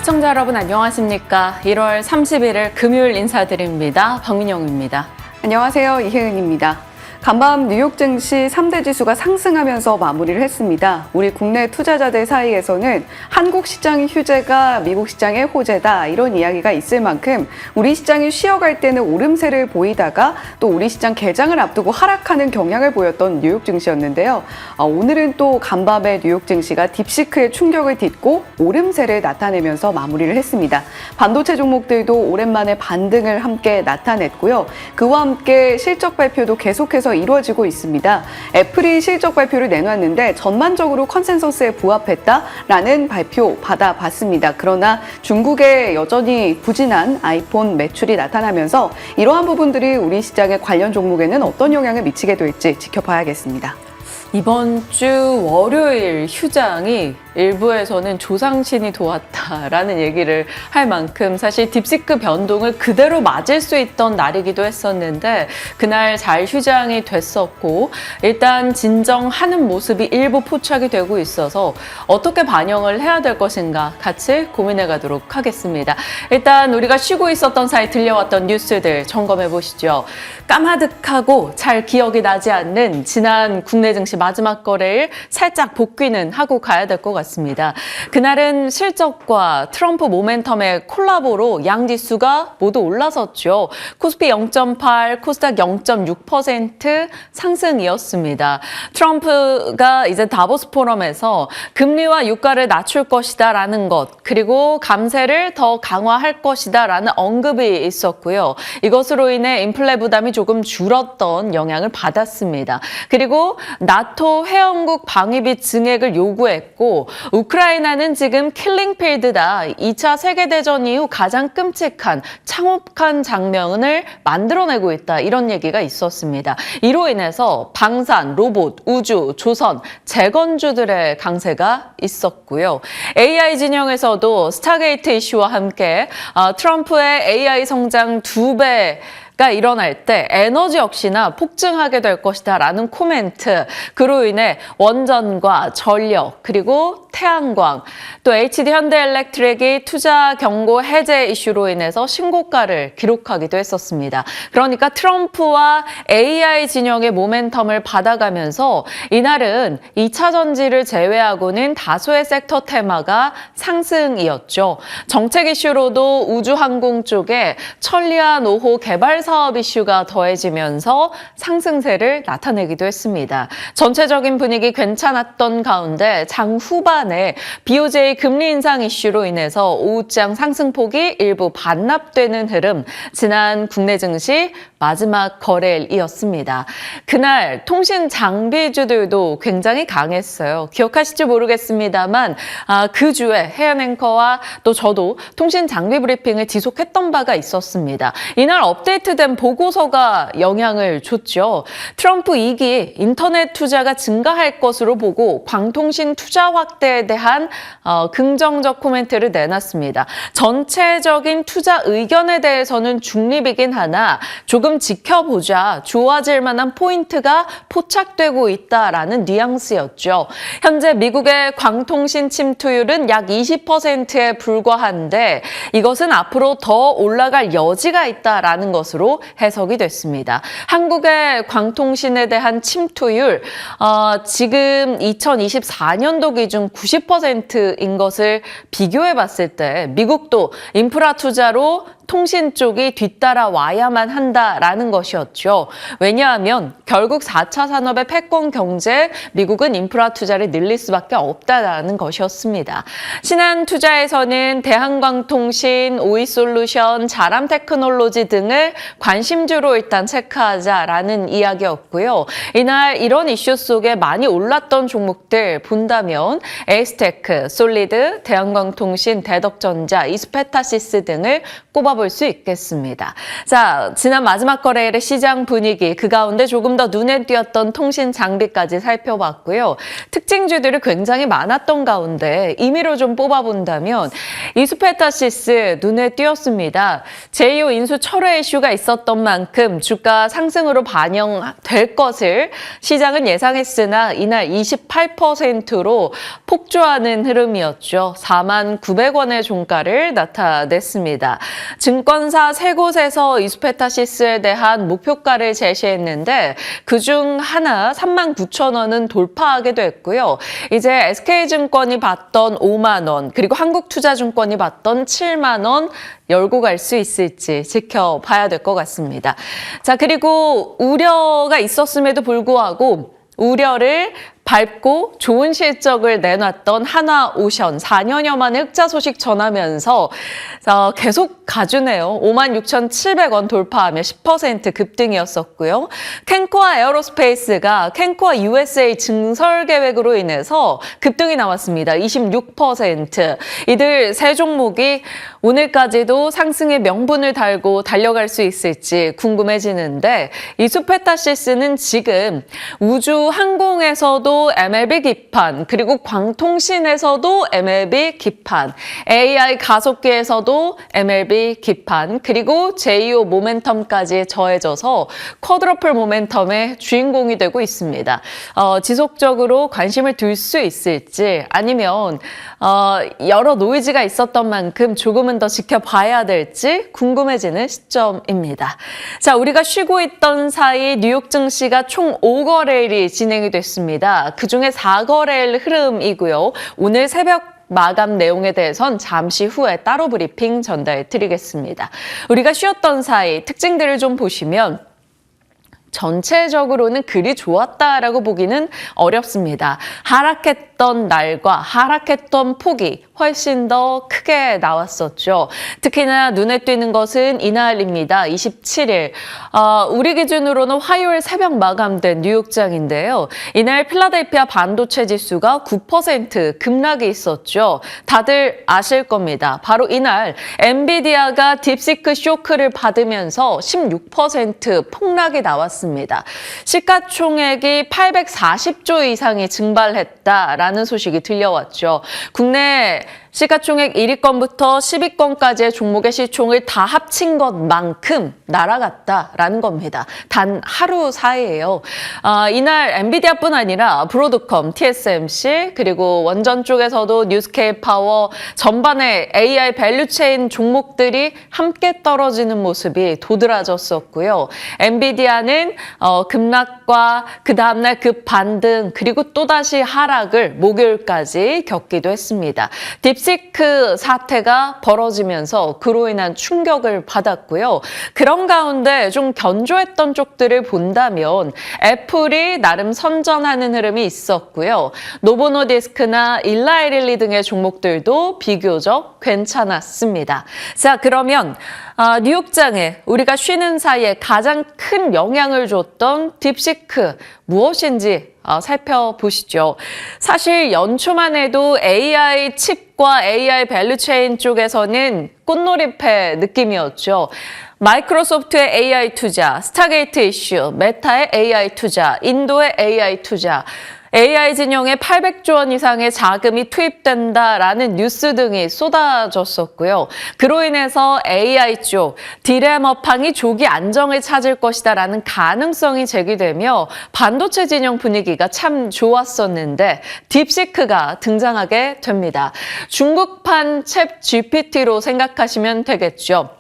시청자 여러분 안녕하십니까? 1월 31일 금요일 인사드립니다. 박민영입니다. 안녕하세요. 이혜은입니다. 간밤 뉴욕 증시 3대 지수가 상승하면서 마무리를 했습니다. 우리 국내 투자자들 사이에서는 한국 시장의 휴재가 미국 시장의 호재다 이런 이야기가 있을 만큼 우리 시장이 쉬어갈 때는 오름세를 보이다가 또 우리 시장 개장을 앞두고 하락하는 경향을 보였던 뉴욕 증시였는데요. 오늘은 또 간밤에 뉴욕 증시가 딥시크의 충격을 딛고 오름세를 나타내면서 마무리를 했습니다. 반도체 종목들도 오랜만에 반등을 함께 나타냈고요. 그와 함께 실적 발표도 계속해서 이루어지고 있습니다. 애플이 실적 발표를 내놨는데 전반적으로 컨센서스에 부합했다라는 발표 받아봤습니다. 그러나 중국에 여전히 부진한 아이폰 매출이 나타나면서 이러한 부분들이 우리 시장의 관련 종목에는 어떤 영향을 미치게 될지 지켜봐야겠습니다. 이번 주 월요일 휴장이 일부에서는 조상신이 도왔다라는 얘기를 할 만큼 사실 딥시크 변동을 그대로 맞을 수 있던 날이기도 했었는데 그날 잘 휴장이 됐었고 일단 진정하는 모습이 일부 포착이 되고 있어서 어떻게 반영을 해야 될 것인가 같이 고민해 가도록 하겠습니다. 일단 우리가 쉬고 있었던 사이 들려왔던 뉴스들 점검해 보시죠. 까마득하고 잘 기억이 나지 않는 지난 국내 증시 마지막 거래일 살짝 복귀는 하고 가야 될 것 같습니다. 그날은 실적과 트럼프 모멘텀의 콜라보로 양지수가 모두 올라섰죠. 코스피 0.8, 코스닥 0.6% 상승이었습니다. 트럼프가 이제 다보스 포럼에서 금리와 유가를 낮출 것이다라는 것, 그리고 감세를 더 강화할 것이다라는 언급이 있었고요. 이것으로 인해 인플레 부담이 조금 줄었던 영향을 받았습니다. 그리고 나토 회원국 방위비 증액을 요구했고 우크라이나는 지금 킬링필드다. 2차 세계대전 이후 가장 끔찍한 참혹한 장면을 만들어내고 있다. 이런 얘기가 있었습니다. 이로 인해서 방산, 로봇, 우주, 조선, 재건주들의 강세가 있었고요. AI 진영에서도 스타게이트 이슈와 함께 트럼프의 AI 성장 2배 가 일어날 때 에너지 역시나 폭증하게 될 것이다 라는 코멘트, 그로 인해 원전과 전력 그리고 태양광 또 HD 현대엘렉트릭이 투자 경고 해제 이슈로 인해서 신고가를 기록하기도 했었습니다. 그러니까 트럼프와 AI 진영의 모멘텀을 받아가면서 이날은 2차 전지를 제외하고는 다수의 섹터 테마가 상승이었죠. 정책 이슈로도 우주항공 쪽에 천리안 5호 개발 사업 이슈가 더해지면서 상승세를 나타내기도 했습니다. 전체적인 분위기 괜찮았던 가운데 장 후반에 BOJ 금리 인상 이슈로 인해서 오후장 상승폭이 일부 반납되는 흐름, 지난 국내 증시 마지막 거래일이었습니다. 그날 통신 장비주들도 굉장히 강했어요. 기억하실지 모르겠습니다만 그 주에 해안 앵커와 또 저도 통신 장비 브리핑을 지속했던 바가 있었습니다. 이날 업데이트된 보고서가 영향을 줬죠. 트럼프 2기 인터넷 투자가 증가할 것으로 보고 광통신 투자 확대에 대한 긍정적 코멘트를 내놨습니다. 전체적인 투자 의견에 대해서는 중립이긴 하나 조금 지켜보자, 좋아질 만한 포인트가 포착되고 있다라는 뉘앙스였죠. 현재 미국의 광통신 침투율은 약 20%에 불과한데 이것은 앞으로 더 올라갈 여지가 있다라는 것으로 해석이 됐습니다. 한국의 광통신에 대한 침투율 지금 2024년도 기준 90%인 것을 비교해 봤을 때 미국도 인프라 투자로 통신 쪽이 뒤따라와야만 한다라는 것이었죠. 왜냐하면 결국 4차 산업의 패권 경제, 미국은 인프라 투자를 늘릴 수밖에 없다라는 것이었습니다. 신한투자에서는 대한광통신, 오이솔루션, 자람테크놀로지 등을 관심주로 일단 체크하자라는 이야기였고요. 이날 이런 이슈 속에 많이 올랐던 종목들 본다면 에이스테크, 솔리드, 대한광통신, 대덕전자, 이스페타시스 등을 꼽아봤습니다. 살펴볼 수 있겠습니다. 자, 지난 마지막 거래일의 시장 분위기, 그 가운데 조금 더 눈에 띄었던 통신 장비까지 살펴봤고요. 특징주들이 굉장히 많았던 가운데 임의로 좀 뽑아본다면 이수페타시스 눈에 띄었습니다. 제2호 인수 철회 이슈가 있었던 만큼 주가 상승으로 반영될 것을 시장은 예상했으나 이날 28%로 폭주하는 흐름이었죠. 49,900원의 종가를 나타냈습니다. 증권사 세 곳에서 이수페타시스에 대한 목표가를 제시했는데 그중 하나 39,000원은 돌파하게 됐고요. 이제 SK증권이 받던 5만 원, 그리고 한국투자증권이 받던 7만 원 열고 갈 수 있을지 지켜봐야 될 것 같습니다. 자, 그리고 우려가 있었음에도 불구하고 우려를 밟고 좋은 실적을 내놨던 한화오션 4년여 만에 흑자 소식 전하면서 계속 가주네요. 56,700원 돌파하며 10% 급등이었었고요. 캔코아 에어로스페이스가 캔코아 USA 증설 계획으로 인해서 급등이 나왔습니다. 26%. 이들 세 종목이 오늘까지도 상승의 명분을 달고 달려갈 수 있을지 궁금해지는데 이수페타시스는 지금 우주 항공에서도 MLB 기판, 그리고 광통신에서도 MLB 기판, AI 가속기에서도 MLB 기판, 그리고 제2호 모멘텀까지 더해져서 쿼드러플 모멘텀의 주인공이 되고 있습니다. 지속적으로 관심을 둘 수 있을지 아니면 여러 노이즈가 있었던 만큼 조금은 더 지켜봐야 될지 궁금해지는 시점입니다. 자, 우리가 쉬고 있던 사이 뉴욕 증시가 총 5거래일이 진행이 됐습니다. 그중에 4거래일 흐름이고요. 오늘 새벽 마감 내용에 대해선 잠시 후에 따로 브리핑 전달드리겠습니다. 우리가 쉬었던 사이 특징들을 좀 보시면 전체적으로는 그리 좋았다라고 보기는 어렵습니다. 하락했던 날과 하락했던 폭이 훨씬 더 크게 나왔었죠. 특히나 눈에 띄는 것은 이날입니다. 27일. 우리 기준으로는 화요일 새벽 마감된 뉴욕장인데요. 이날 필라델피아 반도체 지수가 9% 급락이 있었죠. 다들 아실 겁니다. 바로 이날 엔비디아가 딥시크 쇼크를 받으면서 16% 폭락이 나왔습니다. 시가총액이 840조 이상이 증발했다라는 소식이 들려왔죠. 국내 시가총액 1위권부터 10위권까지의 종목의 시총을 다 합친 것만큼 날아갔다라는 겁니다. 단 하루 사이에요. 이날 엔비디아뿐 아니라 브로드컴, TSMC, 그리고 원전 쪽에서도 뉴스케일 파워, 전반의 AI 밸류체인 종목들이 함께 떨어지는 모습이 도드라졌었고요. 엔비디아는 급락과 그 다음날 급반등, 그리고 또다시 하락을 목요일까지 겪기도 했습니다. 딥시크 사태가 벌어지면서 그로 인한 충격을 받았고요. 그런 가운데 좀 견조했던 쪽들을 본다면 애플이 나름 선전하는 흐름이 있었고요. 노보노디스크나 일라이릴리 등의 종목들도 비교적 괜찮았습니다. 자, 그러면 뉴욕장에 우리가 쉬는 사이에 가장 큰 영향을 줬던 딥시크 무엇인지 살펴보시죠. 사실 연초만 해도 AI 칩과 AI 밸류체인 쪽에서는 꽃놀이패 느낌이었죠. 마이크로소프트의 AI 투자, 스타게이트 이슈, 메타의 AI 투자, 인도의 AI 투자, AI 진영에 800조 원 이상의 자금이 투입된다라는 뉴스 등이 쏟아졌었고요. 그로 인해서 AI 쪽 디램 업황이 조기 안정을 찾을 것이다라는 가능성이 제기되며 반도체 진영 분위기가 참 좋았었는데 딥시크가 등장하게 됩니다. 중국판 챗 GPT로 생각하시면 되겠죠.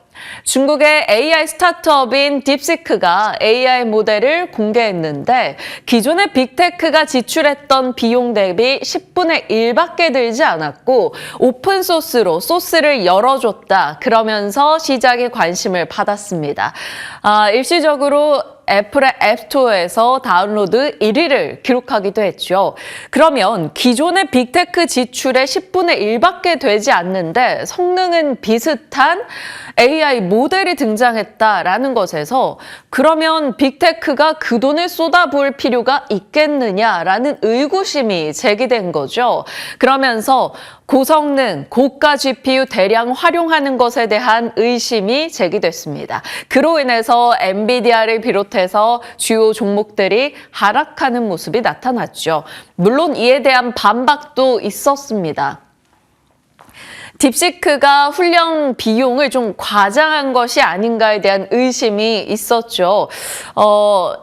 중국의 AI 스타트업인 딥시크가 AI 모델을 공개했는데 기존의 빅테크가 지출했던 비용 대비 10분의 1밖에 들지 않았고 오픈소스로 소스를 열어줬다. 그러면서 시장의 관심을 받았습니다. 일시적으로 애플의 앱스토어에서 다운로드 1위를 기록하기도 했죠. 그러면 기존의 빅테크 지출의 10분의 1밖에 되지 않는데 성능은 비슷한 AI 모델이 등장했다라는 것에서 그러면 빅테크가 그 돈을 쏟아부을 필요가 있겠느냐라는 의구심이 제기된 거죠. 그러면서 고성능, 고가 GPU 대량 활용하는 것에 대한 의심이 제기됐습니다. 그로 인해서 엔비디아를 비롯해서 주요 종목들이 하락하는 모습이 나타났죠. 물론 이에 대한 반박도 있었습니다. 딥시크가 훈련 비용을 좀 과장한 것이 아닌가에 대한 의심이 있었죠.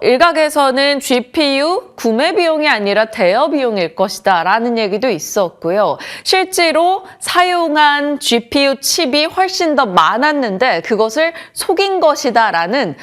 일각에서는 GPU 구매 비용이 아니라 대여 비용일 것이다 라는 얘기도 있었고요. 실제로 사용한 GPU 칩이 훨씬 더 많았는데 그것을 속인 것이다 라는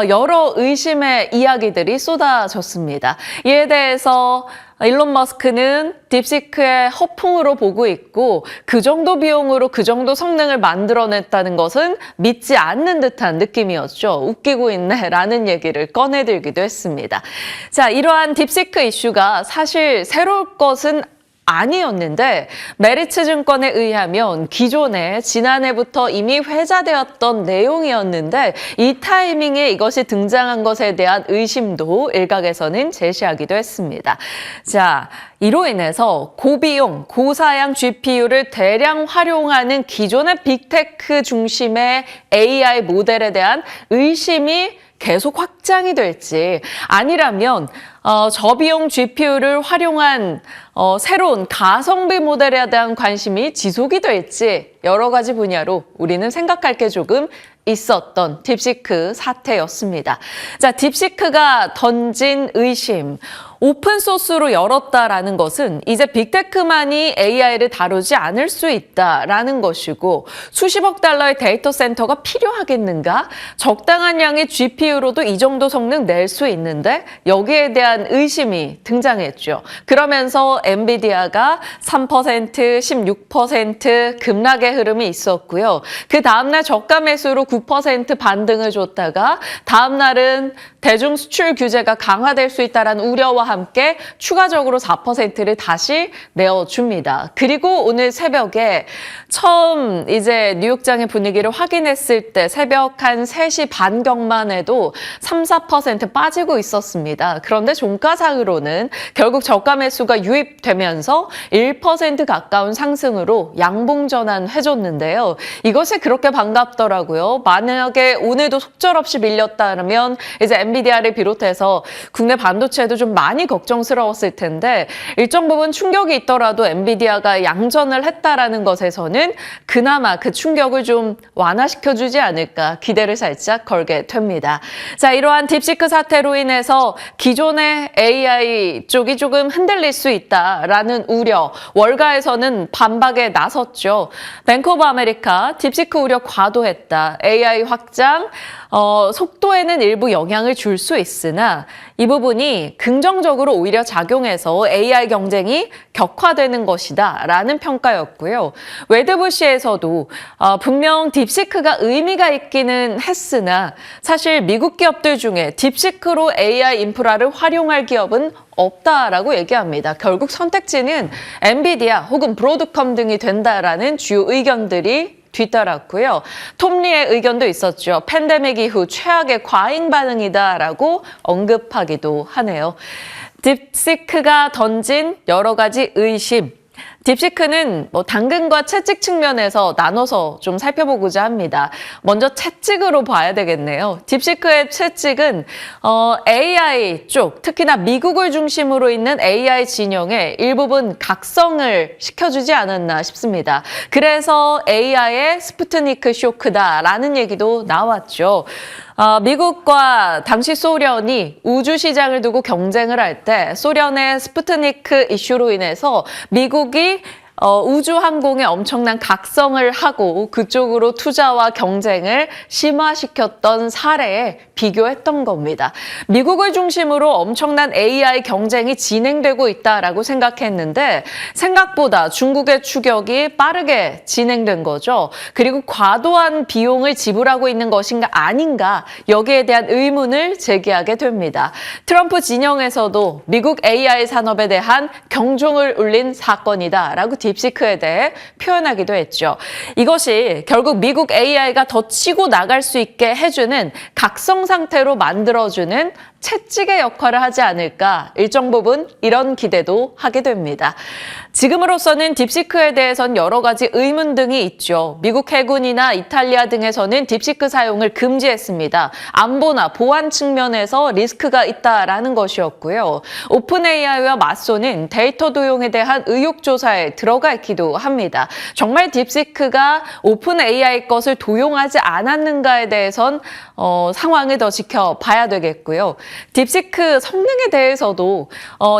여러 의심의 이야기들이 쏟아졌습니다. 이에 대해서 일론 머스크는 딥시크의 허풍으로 보고 있고 그 정도 비용으로 그 정도 성능을 만들어냈다는 것은 믿지 않는 듯한 느낌이었죠. 웃기고 있네 라는 얘기를 꺼내들기도 했습니다. 자, 이러한 딥시크 이슈가 사실 새로울 것은 아니었는데 메리츠 증권에 의하면 기존에 지난해부터 이미 회자되었던 내용이었는데 이 타이밍에 이것이 등장한 것에 대한 의심도 일각에서는 제시하기도 했습니다. 자, 이로 인해서 고비용, 고사양 GPU를 대량 활용하는 기존의 빅테크 중심의 AI 모델에 대한 의심이 계속 확장이 될지 아니라면 저비용 GPU를 활용한 새로운 가성비 모델에 대한 관심이 지속이 될지 여러 가지 분야로 우리는 생각할 게 조금 있었던 딥시크 사태였습니다. 자, 딥시크가 던진 의심. 오픈소스로 열었다라는 것은 이제 빅테크만이 AI를 다루지 않을 수 있다라는 것이고 수십억 달러의 데이터 센터가 필요하겠는가? 적당한 양의 GPU로도 이 정도 성능 낼 수 있는데 여기에 대한 의심이 등장했죠. 그러면서 엔비디아가 3%, 16% 급락의 흐름이 있었고요. 그 다음날 저가 매수로 9% 반등을 줬다가 다음날은 대중 수출 규제가 강화될 수 있다는 우려와 함께 추가적으로 4%를 다시 내어줍니다. 그리고 오늘 새벽에 처음 이제 뉴욕장의 분위기를 확인했을 때 새벽 한 3시 반경만 해도 3, 4% 빠지고 있었습니다. 그런데 종가상으로는 결국 저가 매수가 유입되면서 1% 가까운 상승으로 양봉 전환해줬는데요. 이것이 그렇게 반갑더라고요. 만약에 오늘도 속절없이 밀렸다면 이제 엔비디아를 비롯해서 국내 반도체도 좀 많이 걱정스러웠을 텐데 일정 부분 충격이 있더라도 엔비디아가 양전을 했다라는 것에서는 그나마 그 충격을 좀 완화시켜주지 않을까 기대를 살짝 걸게 됩니다. 자, 이러한 딥시크 사태로 인해서 기존의 AI 쪽이 조금 흔들릴 수 있다라는 우려, 월가에서는 반박에 나섰죠. 뱅크 오브 아메리카, 딥시크 우려 과도했다. AI 확장, 속도에는 일부 영향을 줄 수 있으나 이 부분이 긍정적으로 오히려 작용해서 AI 경쟁이 격화되는 것이다 라는 평가였고요. 웨드부시에서도 분명 딥시크가 의미가 있기는 했으나 사실 미국 기업들 중에 딥시크로 AI 인프라를 활용할 기업은 없다라고 얘기합니다. 결국 선택지는 엔비디아 혹은 브로드컴 등이 된다라는 주요 의견들이 뒤따랐고요. 톰리의 의견도 있었죠. 팬데믹 이후 최악의 과잉 반응이다라고 언급하기도 하네요. 딥시크가 던진 여러 가지 의심. 딥시크는 당근과 채찍 측면에서 나눠서 좀 살펴보고자 합니다. 먼저 채찍으로 봐야 되겠네요. 딥시크의 채찍은 AI 쪽, 특히나 미국을 중심으로 있는 AI 진영에 일부분 각성을 시켜주지 않았나 싶습니다. 그래서 AI의 스푸트니크 쇼크다라는 얘기도 나왔죠. 미국과 당시 소련이 우주 시장을 두고 경쟁을 할 때 소련의 스푸트니크 이슈로 인해서 미국이 우주 항공에 엄청난 각성을 하고 그쪽으로 투자와 경쟁을 심화시켰던 사례에 비교했던 겁니다. 미국을 중심으로 엄청난 AI 경쟁이 진행되고 있다라고 생각했는데 생각보다 중국의 추격이 빠르게 진행된 거죠. 그리고 과도한 비용을 지불하고 있는 것인가 아닌가 여기에 대한 의문을 제기하게 됩니다. 트럼프 진영에서도 미국 AI 산업에 대한 경종을 울린 사건이다라고 딥시크에 대해 표현하기도 했죠. 이것이 결국 미국 AI가 더 치고 나갈 수 있게 해주는 각성 상태로 만들어주는 채찍의 역할을 하지 않을까 일정 부분 이런 기대도 하게 됩니다. 지금으로서는 딥시크에 대해선 여러 가지 의문 등이 있죠. 미국 해군이나 이탈리아 등에서는 딥시크 사용을 금지했습니다. 안보나 보안 측면에서 리스크가 있다라는 것이었고요. 오픈 AI와 맞서는 데이터 도용에 대한 의혹 조사에 들어가 있기도 합니다. 정말 딥시크가 오픈 AI 것을 도용하지 않았는가에 대해선 상황을 더 지켜봐야 되겠고요. 딥시크 성능에 대해서도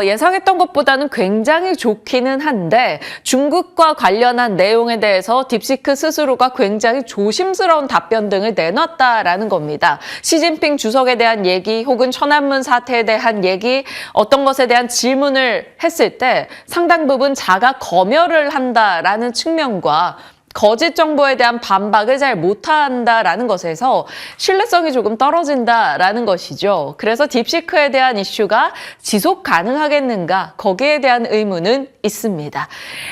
예상했던 것보다는 굉장히 좋기는 한데 중국과 관련한 내용에 대해서 딥시크 스스로가 굉장히 조심스러운 답변 등을 내놨다라는 겁니다. 시진핑 주석에 대한 얘기 혹은 천안문 사태에 대한 얘기 어떤 것에 대한 질문을 했을 때 상당 부분 자가 검열을 한다라는 측면과 거짓 정보에 대한 반박을 잘 못한다라는 것에서 신뢰성이 조금 떨어진다라는 것이죠. 그래서 딥시크에 대한 이슈가 지속 가능하겠는가? 거기에 대한 의문은 있습니다.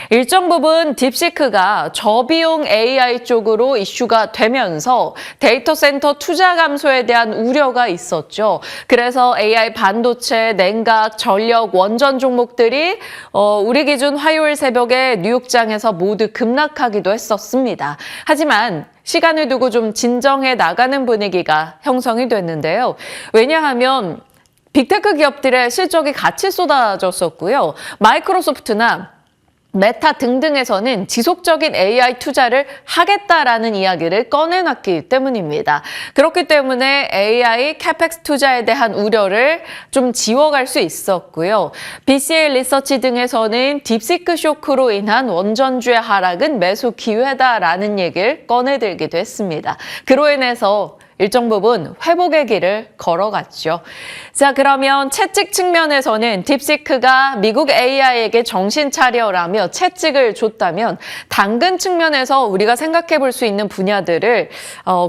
일정 부분 딥시크가 저비용 AI 쪽으로 이슈가 되면서 데이터 센터 투자 감소에 대한 우려가 있었죠. 그래서 AI 반도체, 냉각, 전력, 원전 종목들이 우리 기준 화요일 새벽에 뉴욕장에서 모두 급락하기도 했었습니다. 하지만 시간을 두고 좀 진정해 나가는 분위기가 형성이 됐는데요. 왜냐하면 빅테크 기업들의 실적이 같이 쏟아졌었고요. 마이크로소프트나 메타 등등에서는 지속적인 AI 투자를 하겠다라는 이야기를 꺼내놨기 때문입니다. 그렇기 때문에 AI 캐펙스 투자에 대한 우려를 좀 지워갈 수 있었고요. BCA 리서치 등에서는 딥시크 쇼크로 인한 원전주의 하락은 매수 기회다라는 얘기를 꺼내들기도 했습니다. 그로 인해서 일정 부분 회복의 길을 걸어갔죠. 자, 그러면 채찍 측면에서는 딥시크가 미국 AI에게 정신 차려라며 채찍을 줬다면 당근 측면에서 우리가 생각해 볼 수 있는 분야들을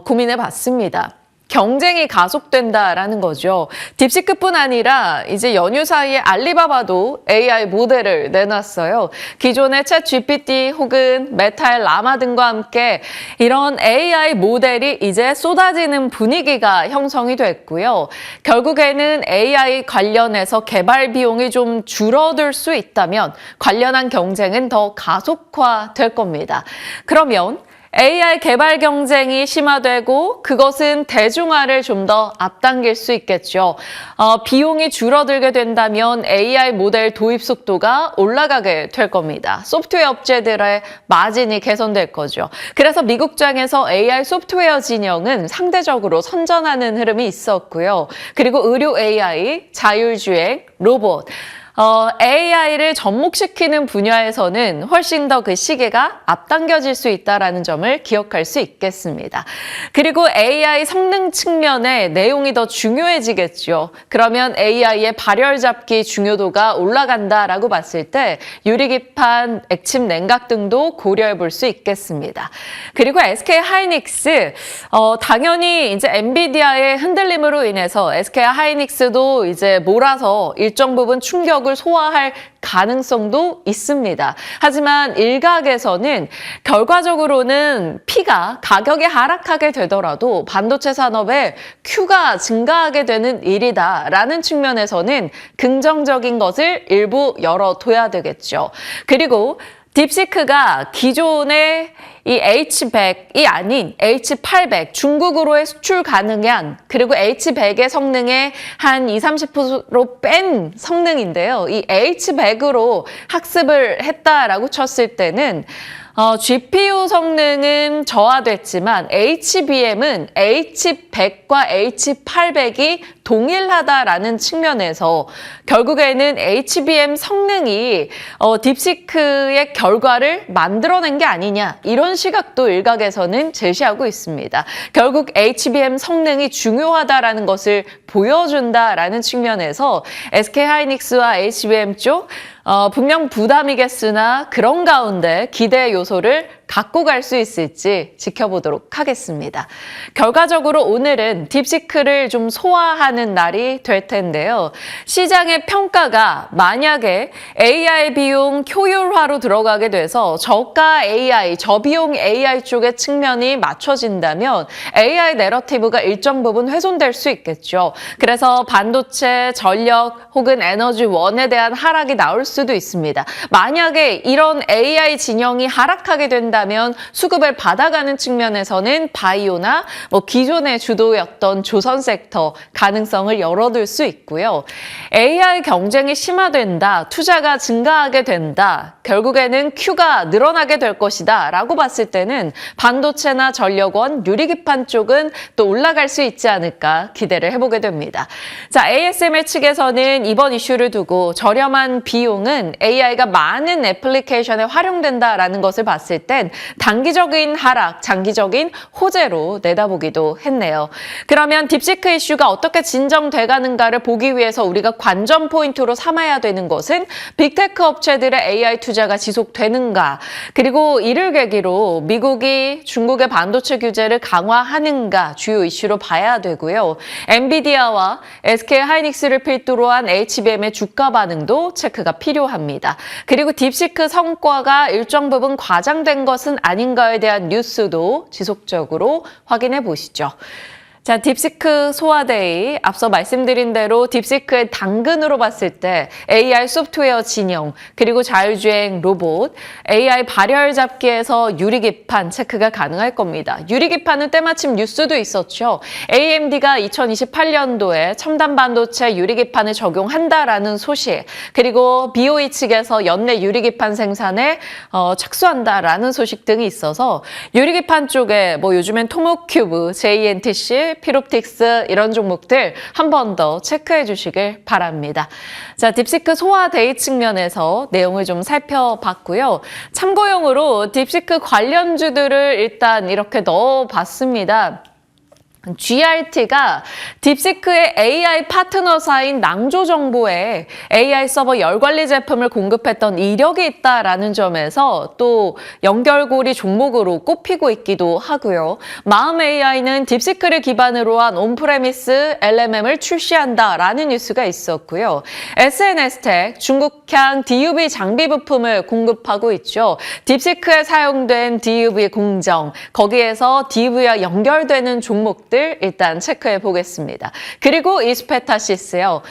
고민해 봤습니다. 경쟁이 가속된다라는 거죠. 딥시크뿐 아니라 이제 연휴 사이에 알리바바도 AI 모델을 내놨어요. 기존의 챗GPT 혹은 메타의 라마 등과 함께 이런 AI 모델이 이제 쏟아지는 분위기가 형성이 됐고요. 결국에는 AI 관련해서 개발 비용이 좀 줄어들 수 있다면 관련한 경쟁은 더 가속화될 겁니다. 그러면 AI 개발 경쟁이 심화되고 그것은 대중화를 좀 더 앞당길 수 있겠죠. 비용이 줄어들게 된다면 AI 모델 도입 속도가 올라가게 될 겁니다. 소프트웨어 업체들의 마진이 개선될 거죠. 그래서 미국장에서 AI 소프트웨어 진영은 상대적으로 선전하는 흐름이 있었고요. 그리고 의료 AI, 자율주행, 로봇, AI를 접목시키는 분야에서는 훨씬 더 그 시계가 앞당겨질 수 있다는 점을 기억할 수 있겠습니다. 그리고 AI 성능 측면의 내용이 더 중요해지겠죠. 그러면 AI의 발열 잡기 중요도가 올라간다라고 봤을 때 유리기판, 액침 냉각 등도 고려해 볼 수 있겠습니다. 그리고 SK 하이닉스, 당연히 이제 엔비디아의 흔들림으로 인해서 SK 하이닉스도 이제 몰아서 일정 부분 충격을 소화할 가능성도 있습니다. 하지만 일각에서는 결과적으로는 P가 가격이 하락하게 되더라도 반도체 산업에 Q가 증가하게 되는 일이다라는 측면에서는 긍정적인 것을 일부 열어둬야 되겠죠. 그리고 딥시크가 기존의 이 H100이 아닌 H800 중국으로의 수출 가능한 그리고 H100의 성능의 한 20-30% 뺀 성능인데요. 이 H100으로 학습을 했다라고 쳤을 때는 GPU 성능은 저하됐지만 HBM은 H100과 H800이 동일하다라는 측면에서 결국에는 HBM 성능이 딥시크의 결과를 만들어낸 게 아니냐 이런 시각도 일각에서는 제시하고 있습니다. 결국 HBM 성능이 중요하다라는 것을 보여준다라는 측면에서 SK하이닉스와 HBM 쪽 분명 부담이겠으나 그런 가운데 기대 요소를 갖고 갈 수 있을지 지켜보도록 하겠습니다. 결과적으로 오늘은 딥시크를 좀 소화하는 날이 될 텐데요. 시장의 평가가 만약에 AI 비용 효율화로 들어가게 돼서 저가 AI, 저비용 AI 쪽의 측면이 맞춰진다면 AI 내러티브가 일정 부분 훼손될 수 있겠죠. 그래서 반도체, 전력 혹은 에너지원에 대한 하락이 나올 수도 있습니다. 만약에 이런 AI 진영이 하락하게 된다면 수급을 받아가는 측면에서는 바이오나 기존의 주도였던 조선 섹터 가능성을 열어둘 수 있고요. AI 경쟁이 심화된다, 투자가 증가하게 된다, 결국에는 Q가 늘어나게 될 것이다 라고 봤을 때는 반도체나 전력원, 유리기판 쪽은 또 올라갈 수 있지 않을까 기대를 해보게 됩니다. 자, ASML 측에서는 이번 이슈를 두고 저렴한 비용은 AI가 많은 애플리케이션에 활용된다라는 것을 봤을 땐 단기적인 하락, 장기적인 호재로 내다보기도 했네요. 그러면 딥시크 이슈가 어떻게 진정돼가는가를 보기 위해서 우리가 관전 포인트로 삼아야 되는 것은 빅테크 업체들의 AI 투자가 지속되는가, 그리고 이를 계기로 미국이 중국의 반도체 규제를 강화하는가 주요 이슈로 봐야 되고요. 엔비디아와 SK하이닉스를 필두로 한 HBM의 주가 반응도 체크가 필요합니다. 그리고 딥시크 성과가 일정 부분 과장된 것은 아닌가에 대한 뉴스도 지속적으로 확인해 보시죠. 자, 딥시크 소화데이, 앞서 말씀드린 대로 딥시크의 당근으로 봤을 때 AI 소프트웨어 진영, 그리고 자율주행 로봇, AI 발열 잡기에서 유리기판 체크가 가능할 겁니다. 유리기판은 때마침 뉴스도 있었죠. AMD가 2028년도에 첨단 반도체 유리기판을 적용한다라는 소식, 그리고 BOE 측에서 연내 유리기판 생산에 착수한다라는 소식 등이 있어서 유리기판 쪽에 요즘엔 토모큐브, JNTC, 피롭틱스 이런 종목들 한 번 더 체크해 주시길 바랍니다. 자, 딥시크 소화데이 측면에서 내용을 좀 살펴봤고요. 참고용으로 딥시크 관련주들을 일단 이렇게 넣어봤습니다. GRT가 딥시크의 AI 파트너사인 낭조정보에 AI 서버 열관리 제품을 공급했던 이력이 있다라는 점에서 또 연결고리 종목으로 꼽히고 있기도 하고요. 마음 AI는 딥시크를 기반으로 한 온프레미스 LMM을 출시한다라는 뉴스가 있었고요. SNS텍 중국향 DUV 장비 부품을 공급하고 있죠. 딥시크에 사용된 DUV 공정, 거기에서 DUV와 연결되는 종목들 일단 체크해 보겠습니다. 그리고 이스페타시스요.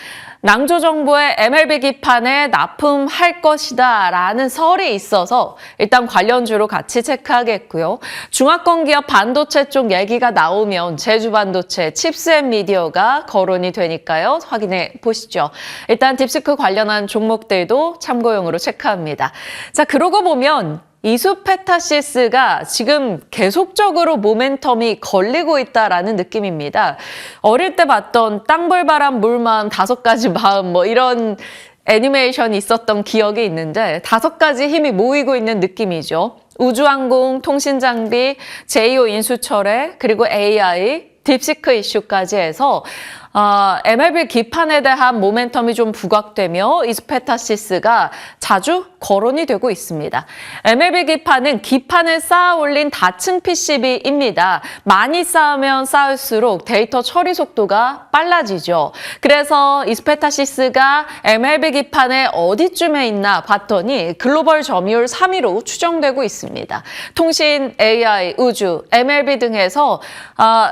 낭조정보의 MLB 기판에 납품할 것이다 라는 설이 있어서 일단 관련주로 같이 체크하겠고요. 중화권 기업 반도체 쪽 얘기가 나오면 제주반도체, 칩스앤미디어가 거론이 되니까요. 확인해 보시죠. 일단 딥시크 관련한 종목들도 참고용으로 체크합니다. 자, 그러고 보면 이수페타시스가 지금 계속적으로 모멘텀이 걸리고 있다라는 느낌입니다. 어릴 때 봤던 땅불바람 물마음 5가지 마음 이런 애니메이션이 있었던 기억이 있는데 5가지 힘이 모이고 있는 느낌이죠. 우주항공, 통신장비, 제2호 인수철회, 그리고 AI, 딥시크 이슈까지 해서 MLB 기판에 대한 모멘텀이 좀 부각되며 이스페타시스가 자주 거론이 되고 있습니다. MLB 기판은 기판을 쌓아 올린 다층 PCB입니다. 많이 쌓으면 쌓을수록 데이터 처리 속도가 빨라지죠. 그래서 이스페타시스가 MLB 기판에 어디쯤에 있나 봤더니 글로벌 점유율 3위로 추정되고 있습니다. 통신, AI, 우주, MLB 등에서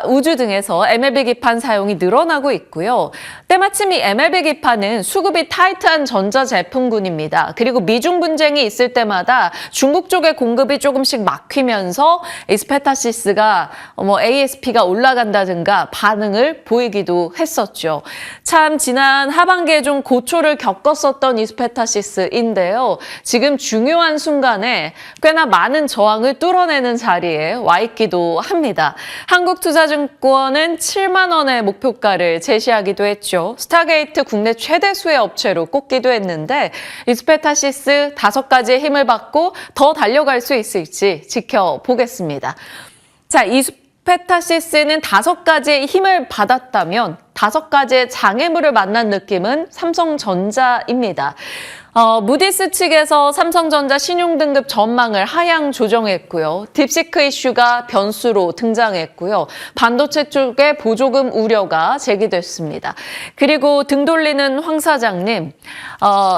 우주 등에서 MLB 기판 사용이 늘어나고 있고요. 때마침 이 MLB 기판은 수급이 타이트한 전자제품군입니다. 그리고 미중 분쟁이 있을 때마다 중국 쪽의 공급이 조금씩 막히면서 이스페타시스가 ASP가 올라간다든가 반응을 보이기도 했었죠. 참 지난 하반기에 좀 고초를 겪었었던 이스페타시스인데요. 지금 중요한 순간에 꽤나 많은 저항을 뚫어내는 자리에 와 있기도 합니다. 한국투자증권은 7만 원의 목표가를 제시하기도 했죠. 스타게이트 국내 최대 수의 업체로 꼽기도 했는데 이스페타시스 5가지의 힘을 받고 더 달려갈 수 있을지 지켜보겠습니다. 자, 이스페타시스는 5가지의 힘을 받았다면 5가지의 장애물을 만난 느낌은 삼성전자입니다. 무디스 측에서 삼성전자 신용등급 전망을 하향 조정했고요. 딥시크 이슈가 변수로 등장했고요. 반도체 쪽에 보조금 우려가 제기됐습니다. 그리고 등 돌리는 황 사장님,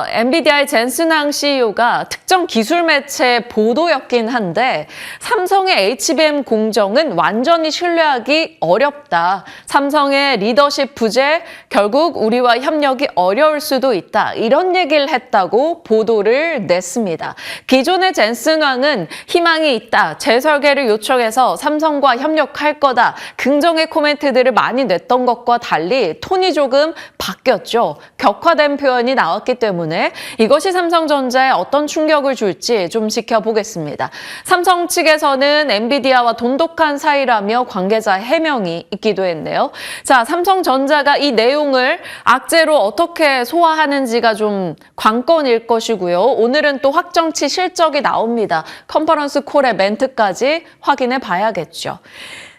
엔비디아의 젠슨항 CEO가 특정 기술 매체 보도였긴 한데 삼성의 HBM 공정은 완전히 신뢰하기 어렵다. 삼성의 리더십 부재, 결국 우리와 협력이 어려울 수도 있다. 이런 얘기를 했다고 보도를 냈습니다. 기존의 젠슨왕은 희망이 있다. 재설계를 요청해서 삼성과 협력할 거다. 긍정의 코멘트들을 많이 냈던 것과 달리 톤이 조금 바뀌었죠. 격화된 표현이 나왔기 때문에 이것이 삼성전자에 어떤 충격을 줄지 좀 지켜보겠습니다. 삼성 측에서는 엔비디아와 돈독한 사이라며 관계자 해명이 있기도 했네요. 자, 삼성전자가 이 내용을 악재로 어떻게 소화하는지가 좀 관건일 것이고요. 오늘은 또 확정치 실적이 나옵니다. 컨퍼런스 콜의 멘트까지 확인해 봐야겠죠.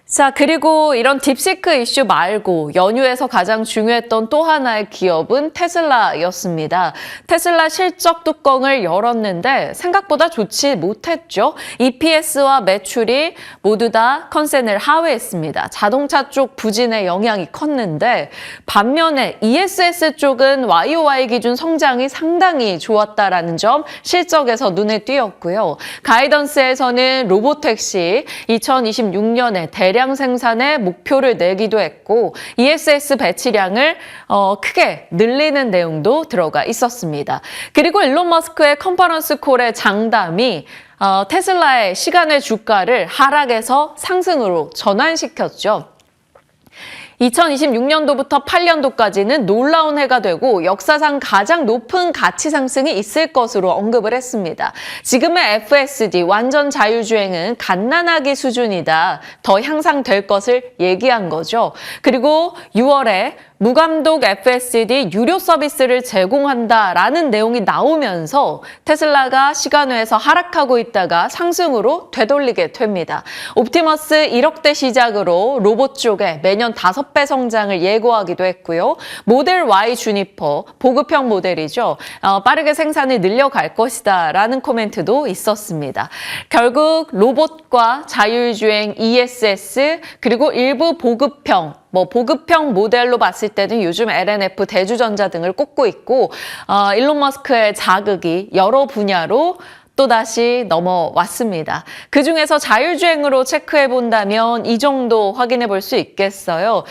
자, 그리고 이런 딥시크 이슈 말고 연휴에서 가장 중요했던 또 하나의 기업은 테슬라였습니다. 테슬라 실적 뚜껑을 열었는데 생각보다 좋지 못했죠. EPS와 매출이 모두 다 컨센을 하회했습니다. 자동차 쪽 부진의 영향이 컸는데 반면에 ESS 쪽은 YOY 기준 성장이 상당히 좋았다라는 점 실적에서 눈에 띄었고요. 가이던스에서는 로보택시 2026년에 대량 생산의 목표를 내기도 했고 ESS 배치량을 크게 늘리는 내용도 들어가 있었습니다. 그리고 일론 머스크의 컨퍼런스 콜의 장담이 테슬라의 시간의 주가를 하락에서 상승으로 전환시켰죠. 2026년도부터 8년도까지는 놀라운 해가 되고 역사상 가장 높은 가치 상승이 있을 것으로 언급을 했습니다. 지금의 FSD 완전 자율주행은 갓난아기 수준이다. 더 향상될 것을 얘기한 거죠. 그리고 6월에 무감독 FSD 유료 서비스를 제공한다라는 내용이 나오면서 테슬라가 시간외에서 하락하고 있다가 상승으로 되돌리게 됩니다. 옵티머스 1억대 시작으로 로봇 쪽에 매년 5배 성장을 예고하기도 했고요. 모델 Y 주니퍼, 보급형 모델이죠. 빠르게 생산을 늘려갈 것이다 라는 코멘트도 있었습니다. 결국 로봇과 자율주행 ESS 그리고 일부 보급형 보급형 모델로 봤을 때는 요즘 LNF, 대주전자 등을 꼽고 있고 일론 머스크의 자극이 여러 분야로 또다시 넘어왔습니다. 그중에서 자율주행으로 체크해본다면 이 정도 확인해 볼 수 있겠어요.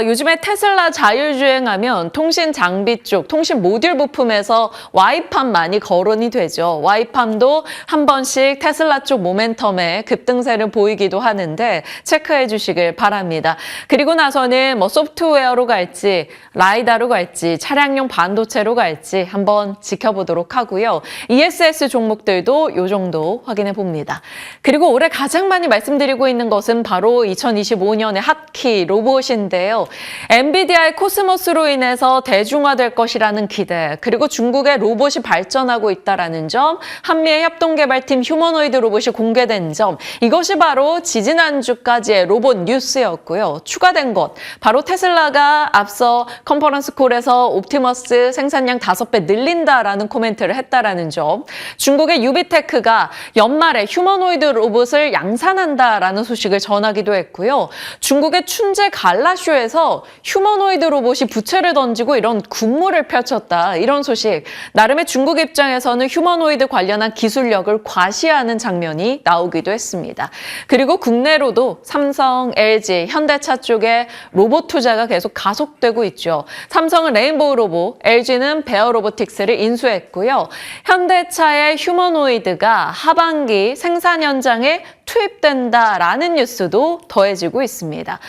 요즘에 테슬라 자율주행하면 통신 장비 쪽, 통신 모듈 부품에서 와이팜 많이 거론이 되죠. 와이팜도 한 번씩 테슬라 쪽 모멘텀에 급등세를 보이기도 하는데 체크해 주시길 바랍니다. 그리고 나서는 소프트웨어로 갈지, 라이다로 갈지, 차량용 반도체로 갈지 한번 지켜보도록 하고요. ESS 종목들 도 이 정도 확인해 봅니다. 그리고 올해 가장 많이 말씀드리고 있는 것은 바로 2025년의 핫키 로봇인데요. 엔비디아의 코스모스로 인해서 대중화될 것이라는 기대, 그리고 중국의 로봇이 발전하고 있다는 점, 한미의 협동개발팀 휴머노이드 로봇이 공개된 점, 이것이 바로 지지난주까지의 로봇 뉴스였고요. 추가된 것, 바로 테슬라가 앞서 컨퍼런스 콜에서 옵티머스 생산량 5배 늘린다라는 코멘트를 했다라는 점, 중국의 유비테크가 연말에 휴머노이드 로봇을 양산한다라는 소식을 전하기도 했고요. 중국의 춘제 갈라쇼에서 휴머노이드 로봇이 부채를 던지고 이런 군무를 펼쳤다. 이런 소식. 나름의 중국 입장에서는 휴머노이드 관련한 기술력을 과시하는 장면이 나오기도 했습니다. 그리고 국내로도 삼성, LG, 현대차 쪽에 로봇 투자가 계속 가속되고 있죠. 삼성은 레인보우 로봇, LG는 베어 로보틱스를 인수했고요. 현대차의 휴머노이드가 하반기 생산 현장에 투입된다라는 뉴스도 더해지고 있습니다.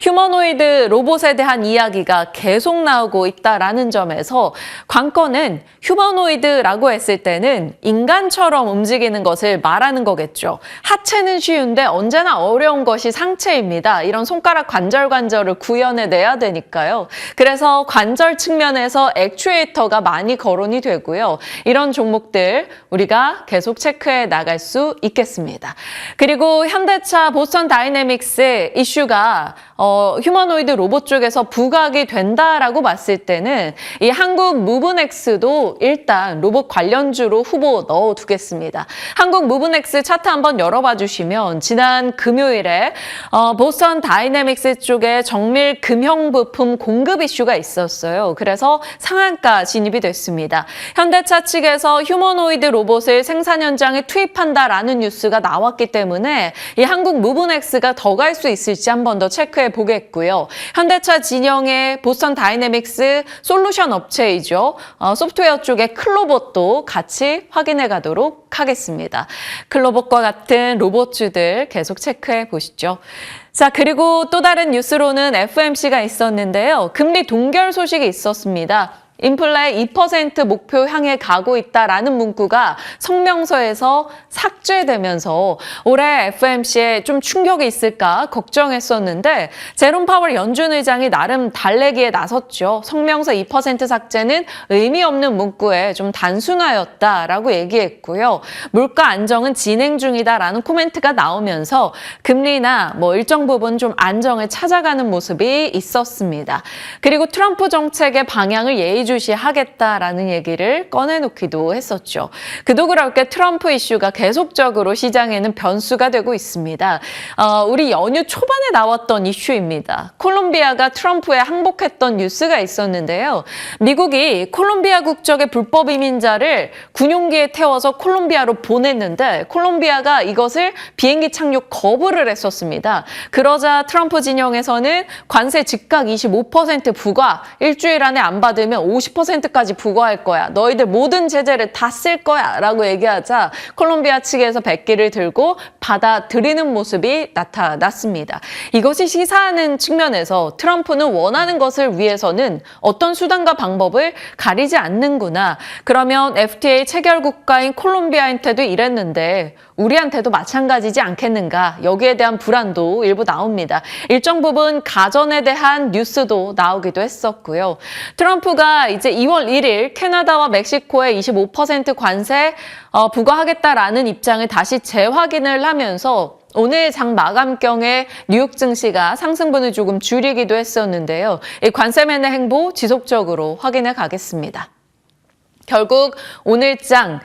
휴머노이드 로봇에 대한 이야기가 계속 나오고 있다라는 점에서 관건은 휴머노이드라고 했을 때는 인간처럼 움직이는 것을 말하는 거겠죠. 하체는 쉬운데 언제나 어려운 것이 상체입니다. 이런 손가락 관절을 구현해내야 되니까요. 그래서 관절 측면에서 액추에이터가 많이 거론이 되고요. 이런 종목들 우리가 계속 체크해 나갈 수 있겠습니다. 그리고 그리고 현대차 보스턴 다이내믹스 이슈가 휴머노이드 로봇 쪽에서 부각이 된다라고 봤을 때는 이 한국 무브넥스도 일단 로봇 관련주로 후보 넣어두겠습니다. 한국 무브넥스 차트 한번 열어봐 주시면 지난 금요일에 보스턴 다이내믹스 쪽에 정밀 금형 부품 공급 이슈가 있었어요. 그래서 상한가 진입이 됐습니다. 현대차 측에서 휴머노이드 로봇을 생산 현장에 투입한다라는 뉴스가 나왔기 때문에 이 한국 무브넥스가 더 갈 수 있을지 한 번 더 체크해 보겠고요. 현대차 진영의 보스턴 다이내믹스 솔루션 업체이죠. 소프트웨어 쪽의 클로봇도 같이 확인해 가도록 하겠습니다. 클로봇과 같은 로봇주들 계속 체크해 보시죠. 자, 그리고 또 다른 뉴스로는 FOMC가 있었는데요. 금리 동결 소식이 있었습니다. 인플레 2% 목표 향해 가고 있다라는 문구가 성명서에서 삭제되면서 올해 FOMC에 좀 충격이 있을까 걱정했었는데 제롬 파월 연준 의장이 나름 달래기에 나섰죠. 성명서 2% 삭제는 의미 없는 문구에 좀 단순하였다라고 얘기했고요. 물가 안정은 진행 중이다라는 코멘트가 나오면서 금리나 일정 부분 좀 안정을 찾아가는 모습이 있었습니다. 그리고 트럼프 정책의 방향을 예의주시하겠다라는 얘기를 꺼내놓기도 했었죠. 그도 그럴 게 트럼프 이슈가 계속적으로 시장에는 변수가 되고 있습니다. 우리 연휴 초반에 나왔던 이슈입니다. 콜롬비아가 트럼프에 항복했던 뉴스가 있었는데요. 미국이 콜롬비아 국적의 불법 이민자를 군용기에 태워서 콜롬비아로 보냈는데 콜롬비아가 이것을 비행기 착륙 거부를 했었습니다. 그러자 트럼프 진영에서는 관세 즉각 25% 부과, 일주일 안에 안 받으면 50%까지 부과할 거야. 너희들 모든 제재를 다 쓸 거야. 라고 얘기하자 콜롬비아 측에서 백기를 들고 받아들이는 모습이 나타났습니다. 이것이 시사하는 측면에서 트럼프는 원하는 것을 위해서는 어떤 수단과 방법을 가리지 않는구나. 그러면 FTA 체결 국가인 콜롬비아한테도 이랬는데 우리한테도 마찬가지지 않겠는가. 여기에 대한 불안도 일부 나옵니다. 일정 부분 가전에 대한 뉴스도 나오기도 했었고요. 트럼프가 이제 2월 1일 캐나다와 멕시코에 25% 관세 부과하겠다라는 입장을 다시 재확인을 하면서 오늘 장 마감경에 뉴욕 증시가 상승분을 조금 줄이기도 했었는데요. 이 관세 매매 행보 지속적으로 확인해 가겠습니다. 결국 오늘 장